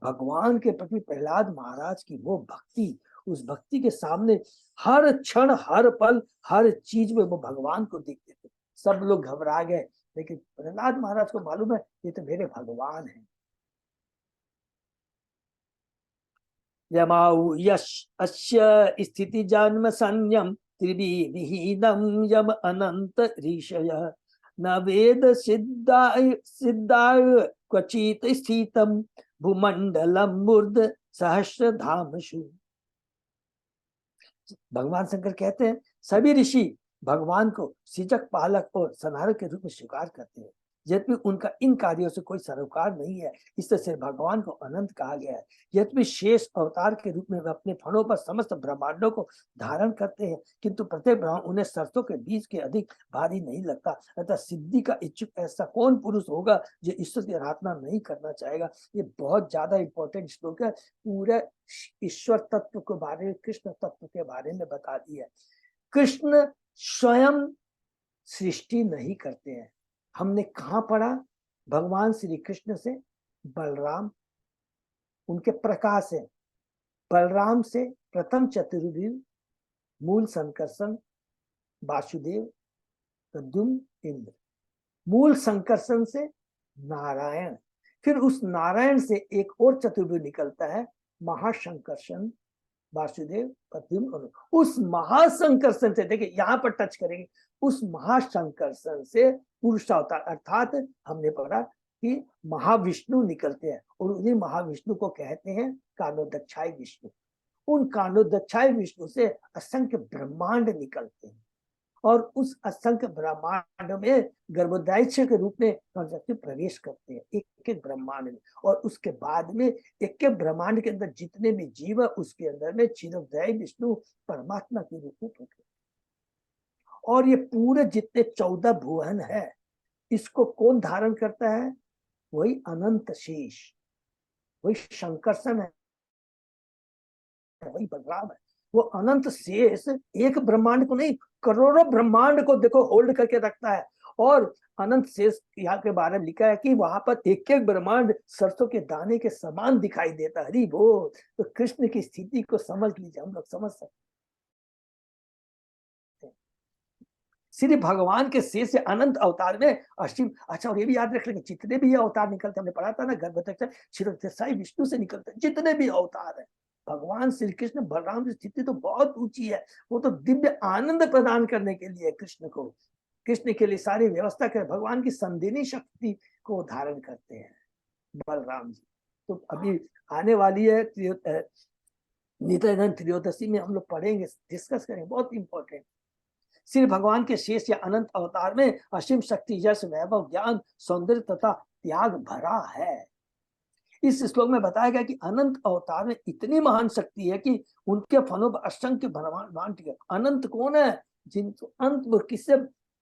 भगवान के प्रति प्रहलाद महाराज की वो भक्ति, उस भक्ति के सामने हर क्षण, हर पल, हर चीज में वो भगवान को देखते थे। सब लोग घबरा गए, लेकिन प्रहलाद महाराज को मालूम है ये तो मेरे भगवान है। यमाउ यश अस्य स्थिति जन्म संयम त्रिविहीनम यम अनंत ऋषय न वेद सिद्धाय क्वचित स्थितम भूमंडलम मूर्ध सहस्र धामशु। भगवान शंकर कहते हैं सभी ऋषि भगवान को सृजक, पालक और संहारक के रूप में स्वीकार करते हैं, यद्यपि उनका इन कार्यों से कोई सरोकार नहीं है। इस तरह से भगवान को अनंत कहा गया है। यद्यपि शेष अवतार के रूप में वे अपने फणों पर समस्त ब्रह्मांडों को धारण करते हैं, किंतु प्रत्येक ब्रह्मांड उन्हें सरसों के बीज के अधिक भारी नहीं लगता। अतः सिद्धि का इच्छुक ऐसा कौन पुरुष होगा जो ईश्वर की आराधना नहीं करना चाहेगा। ये बहुत ज्यादा इंपॉर्टेंट श्लोक है, पूरे ईश्वर तत्व के बारे में, कृष्ण तत्व के बारे में बता दिया है। कृष्ण स्वयं सृष्टि नहीं करते हैं। हमने कहा पढ़ा, भगवान श्री कृष्ण से बलराम उनके प्रकाश है, बलराम से प्रथम चतुर्भुज, मूल संकर्षण वासुदेव, प्रद्युम्न, इंद्र। मूल संकर्षण से नारायण, फिर उस नारायण से एक और चतुर्भुज निकलता है, महासंकर्षण वासुदेव, प्रद्युम्न। उस महासंकर्षण से, देखिए यहाँ पर टच करेंगे, उस महासंकर्षण से पुरुषावतार अर्थात हमने पढ़ा कि महाविष्णु निकलते हैं, और उन्हीं महाविष्णु को कहते हैं कानोदक्षाय विष्णु। उन कानोदक्षाय विष्णु से असंख्य ब्रह्मांड निकलते हैं, और उस असंख्य ब्रह्मांड में गर्भोदय के रूप में प्रवेश करते हैं एक एक ब्रह्मांड में। और उसके बाद में एक एक ब्रह्मांड के अंदर जितने भी जीव है उसके अंदर में क्षीरोदय विष्णु परमात्मा के रूप में प्रकट। और ये पूरे जितने 14 भुवन है, इसको कौन धारण करता है? वही अनंत शेष, वही शंकरसन है, वही बलराम है। वो अनंत शेष एक ब्रह्मांड को नहीं, करोड़ों ब्रह्मांड को देखो होल्ड करके रखता है। और अनंत शेष यहाँ के बारे में लिखा है कि वहां पर एक एक ब्रह्मांड सरसों के दाने के समान दिखाई देता। हरि बोल। तो कृष्ण की स्थिति को समझ लीजिए, हम लोग समझ सकते। श्री भगवान के शेष से अनंत अवतार में असीम। अच्छा, और ये भी याद रख लेंगे, जितने भी ये अवतार निकलते, हमने पढ़ा था ना, गर्भवती क्षीरोदधाई विष्णु से निकलते जितने भी अवतार है, भगवान श्री कृष्ण बलराम की स्थिति तो बहुत ऊंची है। वो तो दिव्य आनंद प्रदान करने के लिए कृष्ण को, कृष्ण के लिए सारी व्यवस्था कर, भगवान की संदिनी शक्ति को धारण करते हैं बलराम जी। तो अभी आने वाली है नित्यानंद त्रयोदशी में हम लोग पढ़ेंगे, डिस्कस करेंगे, बहुत इंपॉर्टेंट। श्री भगवान के शेष या अनंत अवतार में असीम शक्ति, यश, वैभव, ज्ञान, सौंदर्य तथा त्याग भरा है। इस श्लोक में बताया गया कि अनंत अवतार में इतनी महान शक्ति है कि उनके फलों पर असंख्य ब्रह्मांड टिके। अनंत कौन है? जिनको अंत किससे,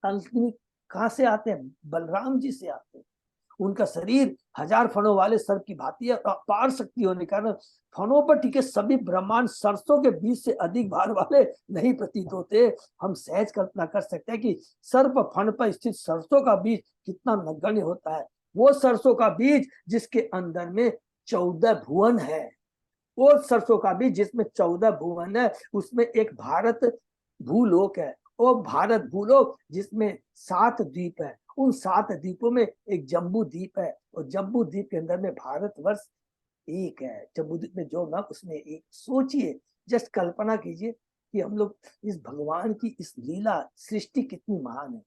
कहां से आते हैं? बलराम जी से आते हैं। उनका शरीर हजार फनों वाले सर्प की भांति है। अपार शक्ति होने के कारण फनों पर टिके सभी ब्रह्मांड सरसों के बीज से अधिक भार वाले नहीं प्रतीत होते। हम सहज कल्पना कर सकते हैं कि सर्प फन पर स्थित सरसों का बीज कितना नगण्य होता है। वो सरसों का बीज जिसके अंदर में 14 भुवन है, वो सरसों का बीज जिसमें 14 भुवन है, उसमें एक भारत भूलोक है। वो भारत भूलोक जिसमें 7 द्वीप है, उन 7 द्वीपों में एक जम्बू द्वीप है, और जम्बू द्वीप के अंदर में भारतवर्ष एक है। जम्बू द्वीप में जो नाम, उसमें एक। सोचिए, जस्ट कल्पना कीजिए कि हम लोग इस भगवान की इस लीला, सृष्टि कितनी महान है।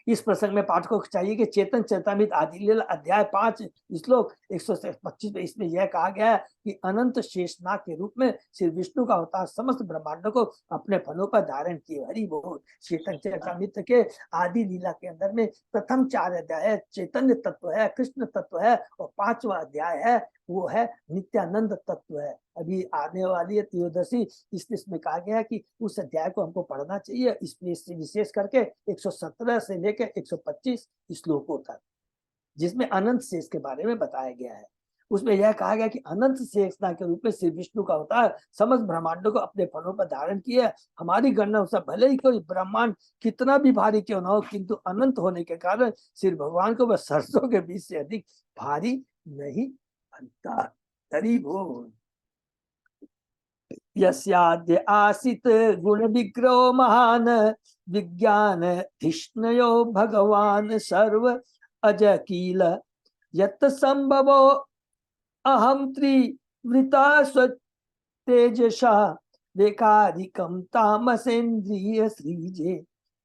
इस प्रसंग में पाठकों को चाहिए कि चेतन चरितामृत आदि लीला अध्याय 5 श्लोक 125 में इसमें यह कहा गया है कि अनंत शेषनाग के रूप में श्री विष्णु का अवतार समस्त ब्रह्मांडों को अपने फलों पर धारण किए। हरि बोल। चेतन चरितामृत के आदि लीला के अंदर में प्रथम 4 अध्याय है, चैतन्य तत्व है, कृष्ण तत्व है, और 5वां अध्याय है वो है नित्यानंद तत्व है। अभी आने वाली है त्रयोदशी, इसमें कहा गया है कि उस अध्याय को हमको पढ़ना चाहिए। इसमें विशेष करके 117 से लेकर 125 श्लोकों तक, जिसमें अनंत शेष के बारे में बताया गया है। उसमें यह कहा गया कि अनंत शेषनाग के रूप में श्री विष्णु का अवतार समस्त ब्रह्मांडों को अपने फलों पर धारण किया। हमारी गणना अनुसार भले ही कोई ब्रह्मांड कितना भी भारी क्यों ना हो, किंतु अनंत होने के कारण श्री भगवान को वह सरसों के बीच से अधिक भारी नहीं बनता। हरि बोल। यस्याद्य आसित गुण विग्रहो महान, विज्ञान धिष्णयो भगवान सर्व अजकील, यत् संभवो अहम त्रिवृता स्वतेजसा, वेकाधिकं तामसेन्द्रिय सृजे,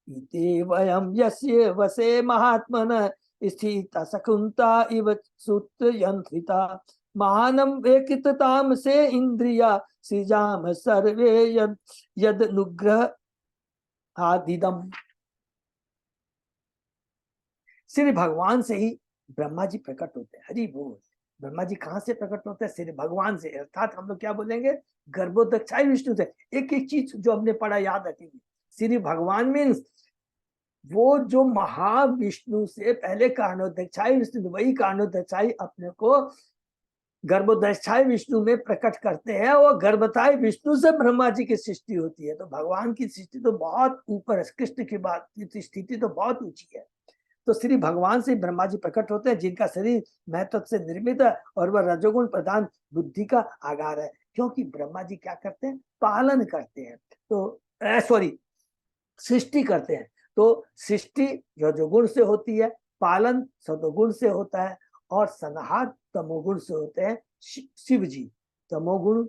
इते वयं यस्य वसे महात्मन, स्थिता सकुंता इव सूत्रयंत्रिता, महानम वेकितताम से इंद्रिया सृजाम सर्वे यद नुग्रह आदिदम। श्री भगवान से ही ब्रह्मा जी प्रकट होते हैं। हरि बोल। ब्रह्मा जी कहां से प्रकट होते हैं? श्री भगवान से, अर्थात हम लोग क्या बोलेंगे? गर्भोदक्षाई विष्णु से। एक एक चीज जो हमने पढ़ा याद रखेंगे। श्री भगवान मीन्स वो जो महाविष्णु से पहले कारणोदक्षाई विष्णु, वही कारणोदक्षाई अपने को गर्भोदक्षाई विष्णु में प्रकट करते हैं। और गर्भताई विष्णु से ब्रह्मा जी की सृष्टि होती है। तो भगवान की सृष्टि तो बहुत ऊपर है, कृष्ण की बात की स्थिति तो बहुत ऊंची है। तो श्री भगवान से ब्रह्मा जी प्रकट होते हैं, जिनका शरीर महत्व से निर्मित है और वह रजोगुण प्रधान बुद्धि का आगार है। क्योंकि ब्रह्मा जी क्या करते हैं? पालन करते हैं। तो सॉरी, सृष्टि करते हैं। तो सृष्टि रजोगुण से होती है, पालन सतोगुण से होता है, और संहार तमोगुण से होते हैं शिव जी। तमोगुण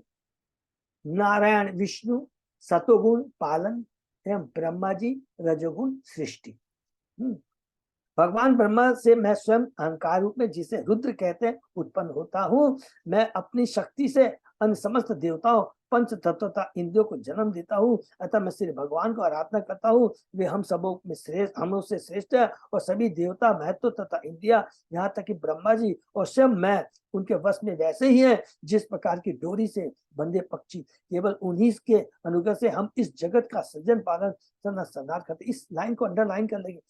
नारायण विष्णु, सतोगुण पालन एवं ब्रह्मा जी रजोगुण सृष्टि। भगवान ब्रह्मा से मैं स्वयं अहंकार रूप में, जिसे रुद्र कहते हैं, उत्पन्न होता हूँ। मैं अपनी शक्ति से अन्य समस्त देवताओं, पंच तत्वता इंद्रियों को जन्म देता हूँ। अतः मैं श्री भगवान को आराधना करता हूँ। वे हम सबों में श्रेष्ठ, हम उससे श्रेष्ठ है। और सभी देवता, महत्व तथा इंद्रिया, यहाँ तक कि ब्रह्मा जी और स्वयं मैं उनके वश में वैसे ही हैं जिस प्रकार की डोरी से बंधे पक्षी। केवल उन्हीं के अनुग्रह से हम इस जगत का सृजन पालन संहार करते। इस लाइन को अंडरलाइन कर लेंगे।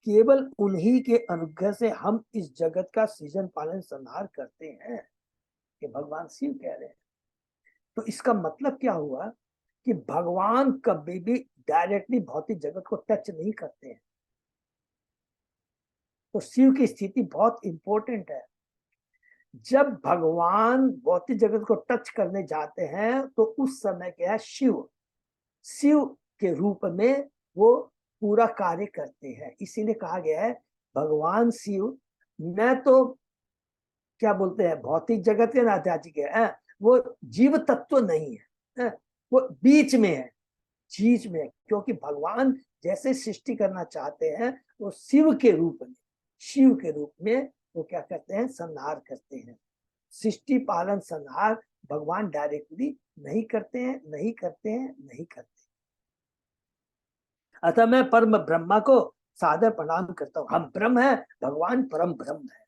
केवल उन्हीं के अनुग्रह से हम इस जगत का सृजन पालन संहार करते हैं, ये भगवान शिव कह रहे हैं। तो इसका मतलब क्या हुआ कि भगवान कभी भी डायरेक्टली भौतिक जगत को टच नहीं करते हैं। तो शिव की स्थिति बहुत इंपॉर्टेंट है। जब भगवान भौतिक जगत को टच करने जाते हैं तो उस समय क्या है? शिव के रूप में वो पूरा कार्य करते हैं। इसीलिए कहा गया है भगवान शिव न तो क्या बोलते हैं भौतिक जगत के ना आध्यात्मिक है, वो जीव तत्व नहीं है, वो बीच में है, चीज में है। क्योंकि भगवान जैसे सृष्टि करना चाहते हैं वो शिव के रूप में वो क्या करते हैं, संहार करते हैं। सृष्टि पालन संहार भगवान डायरेक्टली नहीं करते हैं, नहीं करते हैं, नहीं करते। अतः मैं परम ब्रह्मा को सादर प्रणाम करता हूं। हम ब्रह्म है, भगवान परम ब्रह्म है।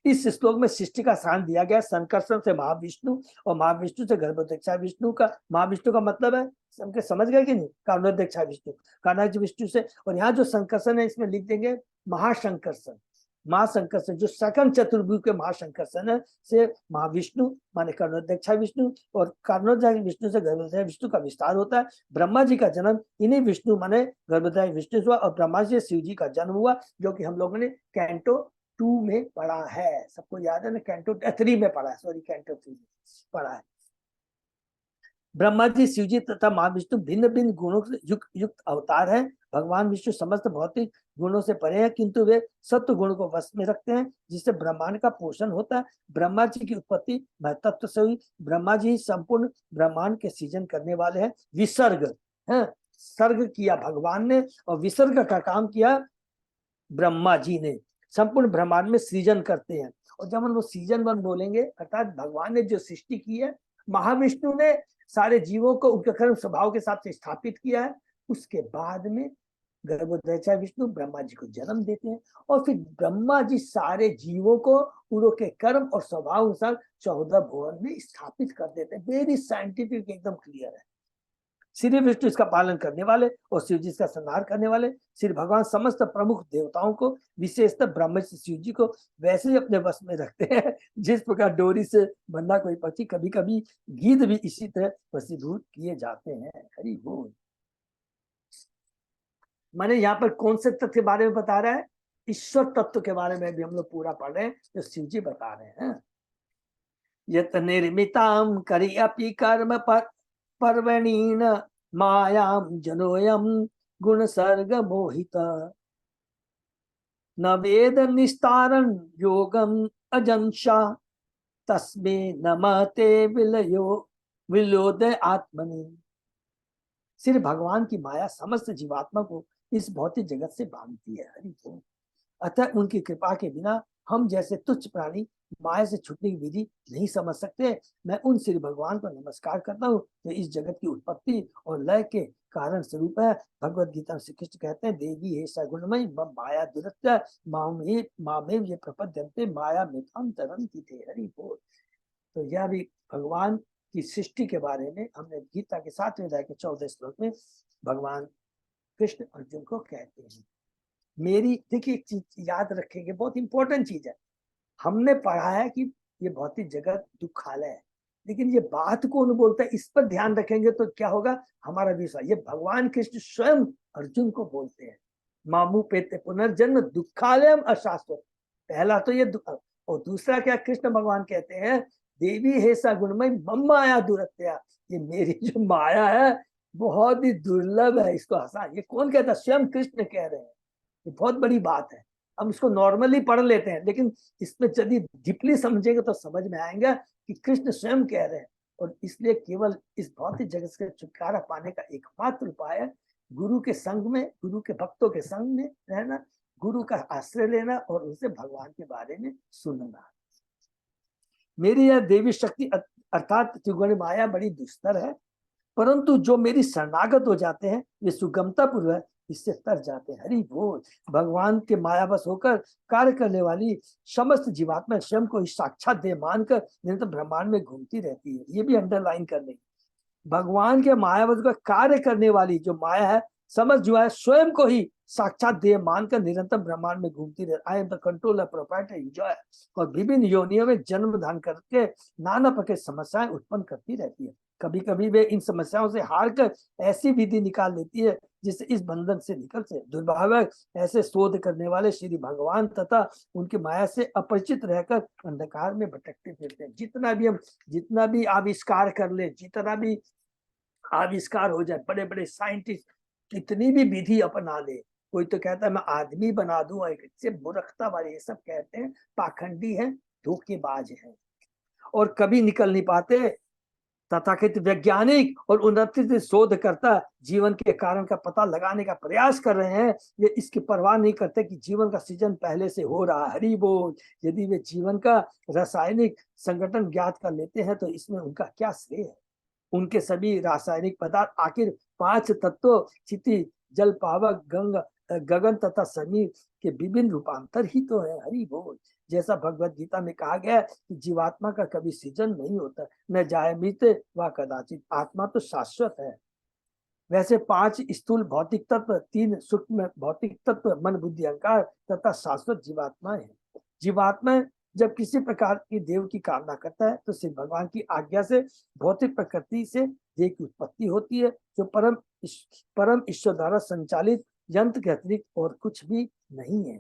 इस श्लोक में सृष्टि का स्थान दिया गया संकर्षण से महाविष्णु और महाविष्णु से गर्भोदक्षा विष्णु का। महाविष्णु का मतलब है सबके समझ गए कि नहीं, कारणोदक्षा विष्णु, कारणोदक्ष विष्णु से। और यहाँ जो संकर्षण है इसमें लिख देंगे महाशंकर्षण। महाशंकर्षण जो सकन चतुर्भुज के महाशंकर्षण है से महाविष्णु माने कर्णोदक्षा विष्णु, और कर्णोदक्षा विष्णु से गर्भोदय विष्णु का विस्तार होता है। ब्रह्मा जी का जन्म इन्हीं विष्णु माने गर्भोदय विष्णु हुआ, और ब्रह्मा जी शिव जी का जन्म हुआ, जो कि हम लोगों ने कैंटो 2 में पढ़ा है। सबको याद है ना, कैंटो 3 में पढ़ा है, सॉरी कैंटो 3 में पढ़ा है। ब्रह्मा जी शिव जी तथा महाविष्णु भिन्न भिन्न गुणों से युक्त अवतार है। भगवान विष्णु समस्त भौतिक गुणों से परे हैं, किंतु वे सत्व गुण को वश में रखते हैं, जिससे ब्रह्मांड का पोषण होता है। ब्रह्मा जी की उत्पत्ति तत्व से हुई। ब्रह्मा जी संपूर्ण ब्रह्मांड के सृजन करने वाले हैं। विसर्ग है, सर्ग किया भगवान ने और विसर्ग का काम किया ब्रह्मा जी ने। संपूर्ण ब्रह्मांड में सृजन करते हैं। और जब हम लोग सीजन 1 बोलेंगे अर्थात भगवान ने जो सृष्टि की है, महाविष्णु ने सारे जीवों को उनके कर्म स्वभाव के साथ स्थापित किया है। उसके बाद में गर्भोदय विष्णु ब्रह्मा जी को जन्म देते हैं, और फिर ब्रह्मा जी सारे जीवों को उनके कर्म और स्वभाव अनुसार 14 भुवन में स्थापित कर देते हैं। वेरी साइंटिफिक, एकदम क्लियर है। श्री विष्णु इसका पालन करने वाले और शिव जी इसका संहार करने वाले। श्री भगवान समस्त प्रमुख देवताओं को, विशेषतः ब्रह्मा जी शिव जी को वैसे ही अपने वश में रखते हैं जिस प्रकार डोरी से बंधा कोई पक्षी। कभी कभी गीध भी इसी तरह वशीभूत किए जाते हैं। हरि बोल। मैंने यहाँ पर कौन से तत्व के बारे में बता रहा है, ईश्वर तत्व के बारे में भी हम लोग पूरा पढ़ रहे हैं, जो शिव जी बता रहे हैं। यत निर्मिताम करी अपि कर्म पर पर्वणीन मायाम जनोयम गुण सर्ग मोहित न वेद निस्तारण योगम अजंशा तस्मे नमते विलोदय आत्मनि। श्री भगवान की माया समस्त जीवात्मा को इस भौतिक जगत से बांधती है। हरि बोल। अतः उनकी कृपा के बिना हम जैसे तुच्छ प्राणी माया से छूटने की विधि नहीं समझ सकते। मैं उन श्री भगवान को नमस्कार करता हूँ जो इस जगत की उत्पत्ति और लय के कारण स्वरूप है। भगवत गीता में श्री कृष्ण कहते हैं, देवी हे सगुणमयी मम माया दुरत्य मामेव ये प्रपद्यन्ते माया मिथम तरन्ति ते। हरि बोल। तो यह भी भगवान की सृष्टि के बारे में हमने गीता के 7वें अध्याय के 14 श्लोक में भगवान कृष्ण अर्जुन को कहते हैं। मेरी देखिए एक चीज याद रखेंगे, बहुत इंपॉर्टेंट चीज है। हमने पढ़ा है कि ये भौतिक जगत दुखालय है, लेकिन ये बात कौन बोलता है इस पर ध्यान रखेंगे तो क्या होगा, हमारा विश्वास। ये भगवान कृष्ण स्वयं अर्जुन को बोलते हैं, मामू पेते पुनर्जन्म दुखालयम अशाश्वत। पहला तो ये और दूसरा क्या कृष्ण भगवान कहते हैं, देवी हे सा गुणमय मम माया दुरत्या। ये मेरी जो माया है बहुत ही दुर्लभ है, इसको आसान। ये कौन कहता है, स्वयं कृष्ण कह रहे हैं। ये बहुत बड़ी बात है। हम इसको नॉर्मली पढ़ लेते हैं, लेकिन इसमें यदि डीपली समझेंगे तो समझ में आएगा कि कृष्ण स्वयं कह रहे हैं। और इसलिए केवल इस भौतिक जगत से छुटकारा पाने का एकमात्र उपाय है गुरु के संग में, गुरु के भक्तों के संग में रहना, गुरु का आश्रय लेना और उनसे भगवान के बारे में सुनना। मेरी यह देवी शक्ति अर्थात त्रिगुण माया बड़ी दुस्तर है, परंतु जो मेरी शरणागत हो जाते हैं वे सुगमता पूर्वक इससे तर जाते हैं। हरि बोल। भगवान के मायावश होकर कार्य करने वाली समस्त जीवात्मा स्वयं को साक्षात देह मानकर निरंतर ब्रह्मांड में घूमती रहती है। ये भी अंडरलाइन करने, भगवान के मायावश का कार्य करने वाली जो माया है, समझ जो है स्वयं को ही साक्षात देह मानकर निरंतर ब्रह्मांड में घूमती रहती। I am the controller proprietor enjoy. और विभिन्न योनियों में जन्म धारण करके नाना प्रकार की समस्याएं उत्पन्न करती रहती है। कभी कभी वे इन समस्याओं से हार कर ऐसी विधि निकाल लेती है जिससे इस बंधन से निकल से। दुर्भाग्य ऐसे शोध करने वाले श्री भगवान तथा उनकी माया से अपरिचित रहकर अंधकार में भटकते फिरते हैं। जितना भी आविष्कार कर ले, जितना भी आविष्कार हो जाए, बड़े बड़े साइंटिस्ट कितनी भी विधि अपना ले, कोई तो कहता है मैं आदमी बना दूं, एक से मूर्खता वाले ये सब कहते हैं, पाखंडी हैं, धोखेबाज हैं, और कभी निकल नहीं पाते। तथाकथित वैज्ञानिक और उन्नति शोधकर्ता जीवन के कारण का पता लगाने का प्रयास कर रहे हैं, ये इसकी परवाह नहीं करते कि जीवन का सृजन पहले से हो रहा है। हरि बोल। यदि वे जीवन का रासायनिक संगठन ज्ञात कर लेते हैं तो इसमें उनका क्या श्रेय है। उनके सभी रासायनिक पदार्थ आखिर 5 तत्वों क्षिति, जल, पावक, गगन तथा समीर के विभिन्न रूपांतर ही तो है। हरि बोल। जैसा भगवत गीता में कहा गया कि जीवात्मा का कभी सृजन नहीं होता, न जायमित व कदाचित, आत्मा तो शाश्वत है। वैसे 5 स्थूल भौतिक तत्व, 3 सूक्ष्म भौतिक तत्व, मन, बुद्धि, अहंकार तथा शाश्वत जीवात्मा है। जीवात्मा जब किसी प्रकार की देव की कामना करता है तो सिर्फ भगवान की आज्ञा से भौतिक प्रकृति से देह की उत्पत्ति होती है, जो परम ईश्वर द्वारा संचालित यंत्र के अतिरिक्त और कुछ भी नहीं है।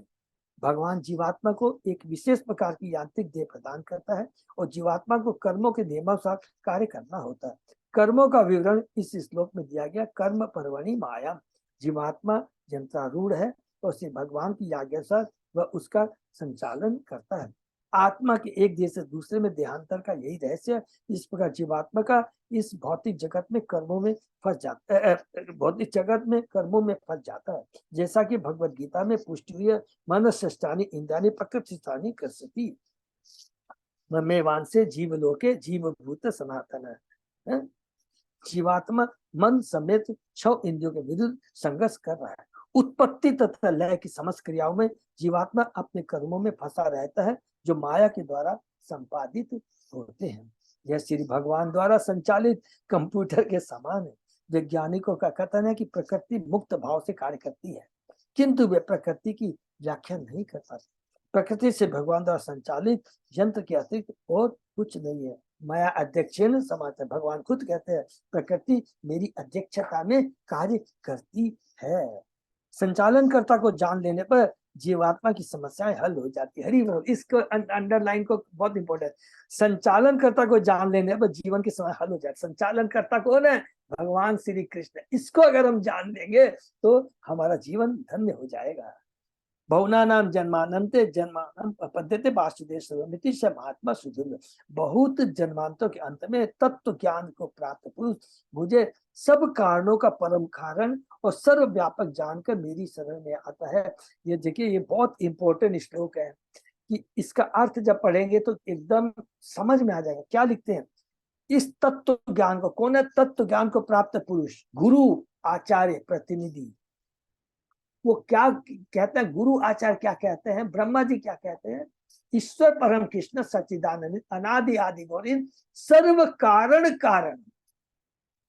भगवान जीवात्मा को एक विशेष प्रकार की यांत्रिक देह प्रदान करता है और जीवात्मा को कर्मों के नियमानुसार कार्य करना होता है। कर्मों का विवरण इस श्लोक में दिया गया। कर्म पर्वणि माया। जीवात्मा यंत्रारूढ़ है और सिर्फ भगवान की आज्ञानुसार वह उसका संचालन करता है। आत्मा के एक देह से दूसरे में देहांतर का यही रहस्य है। इस प्रकार जीवात्मा का इस भौतिक जगत में कर्मों में फंस जाता है, भौतिक जगत में कर्मों में फंस जाता है। जैसा कि भगवत गीता में पुष्टि हुई है, मनस्यष्टानि इंद्रियाणि प्रकृतिस्थानि कर्षति ममेवांश से जीवलोके जीवभूत सनातन है। जीवात्मा मन समेत 6 इंद्रियों के विरुद्ध संघर्ष कर रहा है। उत्पत्ति तथा लय की समस्त क्रियाओं में जीवात्मा अपने कर्मों में फंसा रहता है, जो माया के द्वारा संपादित होते हैं। यह श्री भगवान द्वारा संचालित कंप्यूटर के समान है। वैज्ञानिकों का कथन है कि प्रकृति मुक्त भाव से कार्य करती है, किंतु वे प्रकृति की व्याख्या नहीं कर पाते। प्रकृति से भगवान द्वारा संचालित यंत्र के अतिरिक्त और कुछ नहीं है। माया अध्यक्षेण समाचार। भगवान खुद कहते हैं प्रकृति मेरी अध्यक्षता में कार्य करती है। संचालनकर्ता को जान लेने पर जीवात्मा की समस्याएं हल हो जाती है। हरि बोल। इसको अंडरलाइन को, बहुत इंपॉर्टेंट। संचालनकर्ता को जान लेने पर जीवन की समस्या हल हो जाती है। संचालनकर्ता कौन है? भगवान श्री कृष्ण। इसको अगर हम जान लेंगे तो हमारा जीवन धन्य हो जाएगा। बहुनानाम जन्मानंते जन्मानम पद्यते वासुदेव सर्वमिति से महात्मा सुदुर्लभ। बहुत जन्मांतों के अंत में तत्व ज्ञान को प्राप्त पुरुष मुझे सब कारणों का परम कारण और सर्वव्यापक जानकर मेरी शरण में आता है। ये देखिए, ये बहुत इंपॉर्टेंट श्लोक है कि इसका अर्थ जब पढ़ेंगे तो एकदम समझ में आ जाएगा। क्या लिखते हैं? इस तत्व ज्ञान को, कौन है तत्व ज्ञान को प्राप्त पुरुष? गुरु, आचार्य, प्रतिनिधि। वो क्या कहते हैं? गुरु आचार्य क्या कहते हैं? ब्रह्मा जी क्या कहते हैं? ईश्वर परम कृष्ण सच्चिदानंद अनादि आदि गोविंद सर्व कारण कारण।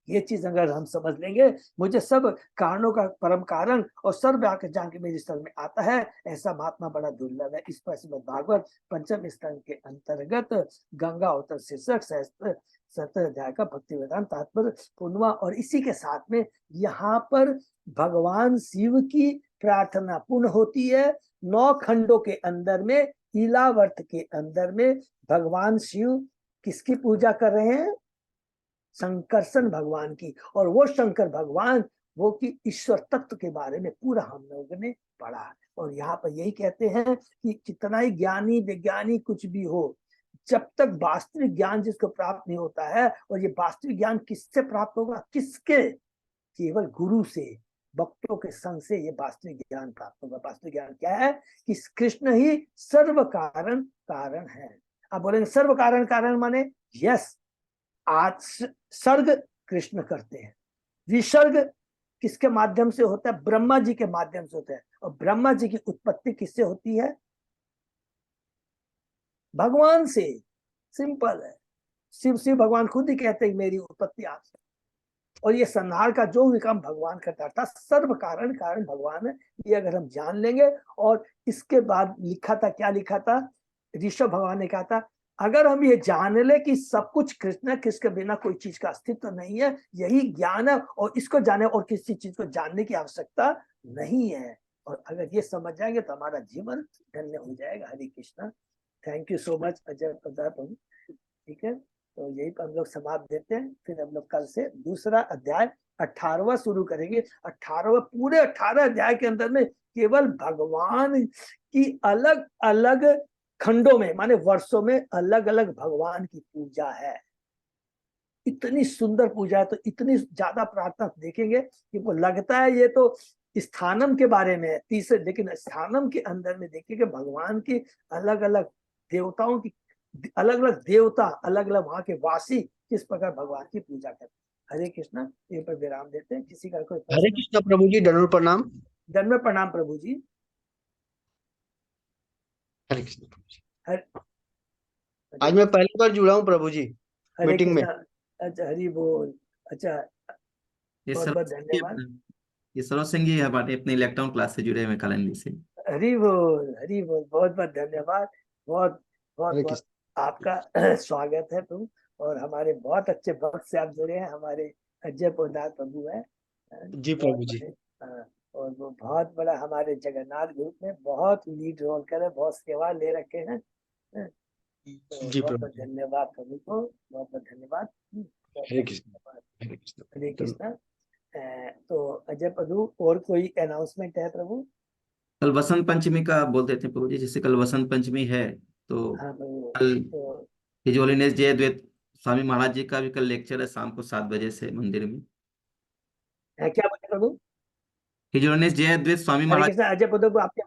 ये चीज अगर हम समझ लेंगे, मुझे सब कारणों का परम कारण और सर्व जान के मेरे स्थल में आता है, ऐसा महात्मा बड़ा दुर्लभ है। इस पर श्रीमद् भागवत पंचम स्कंद के अंतर्गत गंगा अवतर शीर्षक 17 अध्याय का भक्ति वेदांत तात्पर्य पूर्णवा। और इसी के साथ में यहाँ पर भगवान शिव की प्रार्थना पूर्ण होती है। 9 खंडों के अंदर में, ईलावर्त के अंदर में भगवान शिव किसकी पूजा कर रहे हैं? शंकरसन भगवान की। और वो शंकर भगवान वो कि ईश्वर तत्व के बारे में पूरा हम लोगों ने पढ़ा। और यहाँ पर यही कहते हैं कि कितना ही ज्ञानी विज्ञानी कुछ भी हो, जब तक वास्तविक ज्ञान जिसको प्राप्त नहीं होता है, और ये वास्तविक ज्ञान किससे प्राप्त होगा? किसके? केवल गुरु से, भक्तों के संग से ये वास्तविक ज्ञान प्राप्त होगा। वास्तविक ज्ञान क्या है? कि कृष्ण ही सर्व कारण कारण है। अब बोलेंगे सर्व कारण कारण माने? यस, आज सर्ग कृष्ण करते हैं, विसर्ग किसके माध्यम से होता है? ब्रह्मा जी के माध्यम से होता है। और ब्रह्मा जी की उत्पत्ति किससे होती है? भगवान से। सिंपल है। शिव भगवान खुद ही कहते हैं मेरी उत्पत्ति आपसे। और ये संहार का जो भी काम भगवान करता था, सर्व कारण कारण भगवान है। ये अगर हम जान लेंगे। और इसके बाद लिखा था, क्या लिखा था? ऋषभ भगवान ने कहा था, अगर हम ये जान ले कि सब कुछ कृष्ण है, किसके बिना कोई चीज का अस्तित्व नहीं है, यही ज्ञान है, और इसको जाने और किसी चीज को जानने की आवश्यकता नहीं है। और अगर ये समझ जाएंगे तो हमारा जीवन धन्य हो जाएगा। Hare Krishna. Thank you so much Ajay प्रभु। ठीक है, तो यही पर हम लोग समाप्त देते हैं। फिर हम लोग कल से दूसरा अध्याय 18वां शुरू करेंगे। 18वां पूरे 18 अध्याय के अंदर में केवल भगवान की अलग अलग खंडों में माने वर्षों में अलग अलग भगवान की पूजा है। इतनी सुंदर पूजा है, तो इतनी ज्यादा प्रार्थना देखेंगे कि वो लगता है ये तो स्थानम के बारे में है तीसरे, लेकिन स्थानम के अंदर में देखिए कि भगवान की अलग अलग देवताओं की अलग अलग देवता अलग अलग वहां के वासी किस प्रकार भगवान की पूजा करते हैं। हरे कृष्णा। ये पर विराम देते हैं। किसी का कोई हरे प्रश्न? कृष्णा प्रभु जी, दंडवत प्रणाम। दंडवत प्रणाम प्रभु जी। हरे कृष्णा प्रभु जी। हरे आज मैं पहली बार जुड़ा हूँ प्रभु जी हरे मीटिंग में। कृष्णा। अच्छा हरि बोल। अच्छा ये बहुत बहुत धन्यवाद। ये सरोज सिंह जी हमारे अपने इलेक्ट्रॉन क्लास से जुड़े हुए कॉलोनी से। हरि बोल हरि बोल। बहुत बहुत धन्यवाद। बहुत बहुत हरे बहुत कृष्णा। आपका स्वागत है तुम, और हमारे बहुत अच्छे भक्त से आप जुड़े हैं। हमारे अजय पोदार प्रभु है जी बहुत प्रभु जी। बड़े, और वो बहुत बड़ा हमारे जगन्नाथ ग्रुप में बहुत लीड रोल कर बहुत सेवा ले रखे हैं। तो जी बहुत प्रभु बहुत जी। धन्यवाद प्रभु को। बहुत बहुत धन्यवाद। बहुत हरे बहुत कृष्णा। धन्यवाद। हरे कृष्णा। हरे कृष्णा। तो अजय प्रभु और कोई अनाउंसमेंट है प्रभु? कल वसंत पंचमी का बोल देते हैं प्रभु जी, जैसे कल वसंत पंचमी है तो हाँ प्रभु। कल तो हिज होलीनेस जय अद्वैत स्वामी महाराज जी का भी कल लेक्चर है शाम को 7 बजे से मंदिर में। क्या बोले प्रभु? हिज होलीनेस जय अद्वैत स्वामी हरे महाराज। कृष्णा। अजय प्रभु आपके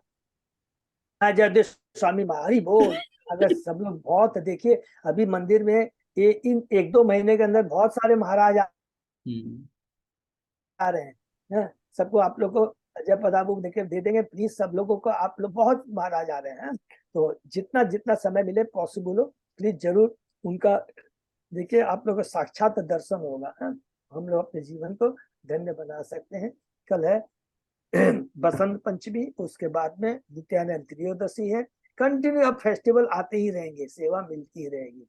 जय स्वामी हरि बोल। अगर सब लोग बहुत देखिए अभी मंदिर में इन 1-2 महीने के अंदर बहुत सारे महाराज हम्म, आ रहे हैं। सबको आप लोग को अजय पदाबुक देखे दे देंगे प्लीज। सब लोगों को आप लोग बहुत महाराज आ रहे हैं, तो जितना जितना समय मिले पॉसिबल हो प्लीज जरूर उनका देखिए। आप लोग को साक्षात दर्शन होगा। हम लोग अपने जीवन को धन्य बना सकते हैं। कल है बसंत पंचमी, उसके बाद में नित्यानंद त्रयोदशी है। कंटिन्यू अब फेस्टिवल आते ही रहेंगे, सेवा मिलती ही रहेगी।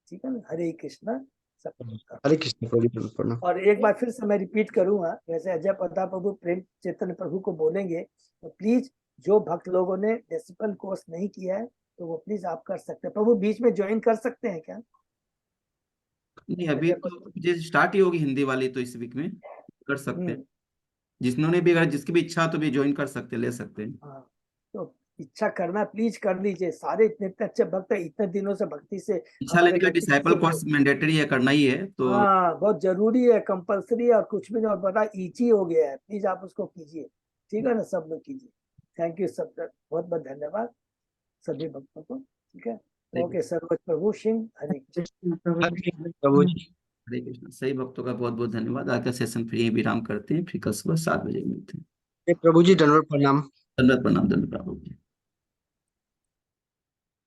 ठीक है ना। हरे कृष्णा। सब हरे कृष्णा प्रभु जी, दंडवत प्रणाम। और एक बार फिर से मैं रिपीट करूंगा, जैसे अजय प्रताप प्रभु प्रेम चैतन्य प्रभु को बोलेंगे तो प्लीज जो भक्त लोगों ने डेसिबल कोर्स नहीं किया है तो वो प्लीज आप कर सकते हैं। प्रभु बीच में ज्वाइन कर सकते हैं क्या? नहीं अभी अजय तो प्रभु। जैसे स्टार्ट ही होगी हिंदी वाली तो इस वीक में कर सकते हैं। हम्म। जिन्होंने भी अगर जिसकी भी इच्छा हो तो भी ज्वाइन कर सकते ले सकते हैं। हाँ तो इच्छा करना प्लीज कर लीजिए। सारे इतने इतने अच्छे भक्त है, इतने दिनों से भक्ति से इच्छा हमारे लेने का भक्ति डिसाइपल से कोर्स मैंडेटरी है, करना ही है तो। हाँ बहुत जरूरी है, कंपलसरी है, और कुछ भी नहीं, और बड़ा इजी हो गया है। प्लीज आप उसको कीजिए। ठीक है ना, सब लोग कीजिए। थैंक यू सब, बहुत बहुत धन्यवाद सभी भक्तों को। ठीक है। ओके। सर्वोच्च प्रभु सिंह। हरे कृष्ण। हरे कृष्णा प्रभु जी। हरे कृष्ण। सही भक्तों का बहुत बहुत धन्यवाद। आज का सेशन फिर यही विराम करते हैं, फिर कल सुबह 7 बजे मिलते हैं। प्रभु जी, दंडवत प्रणाम। दंडवत प्रणाम। दंडवत प्रणाम।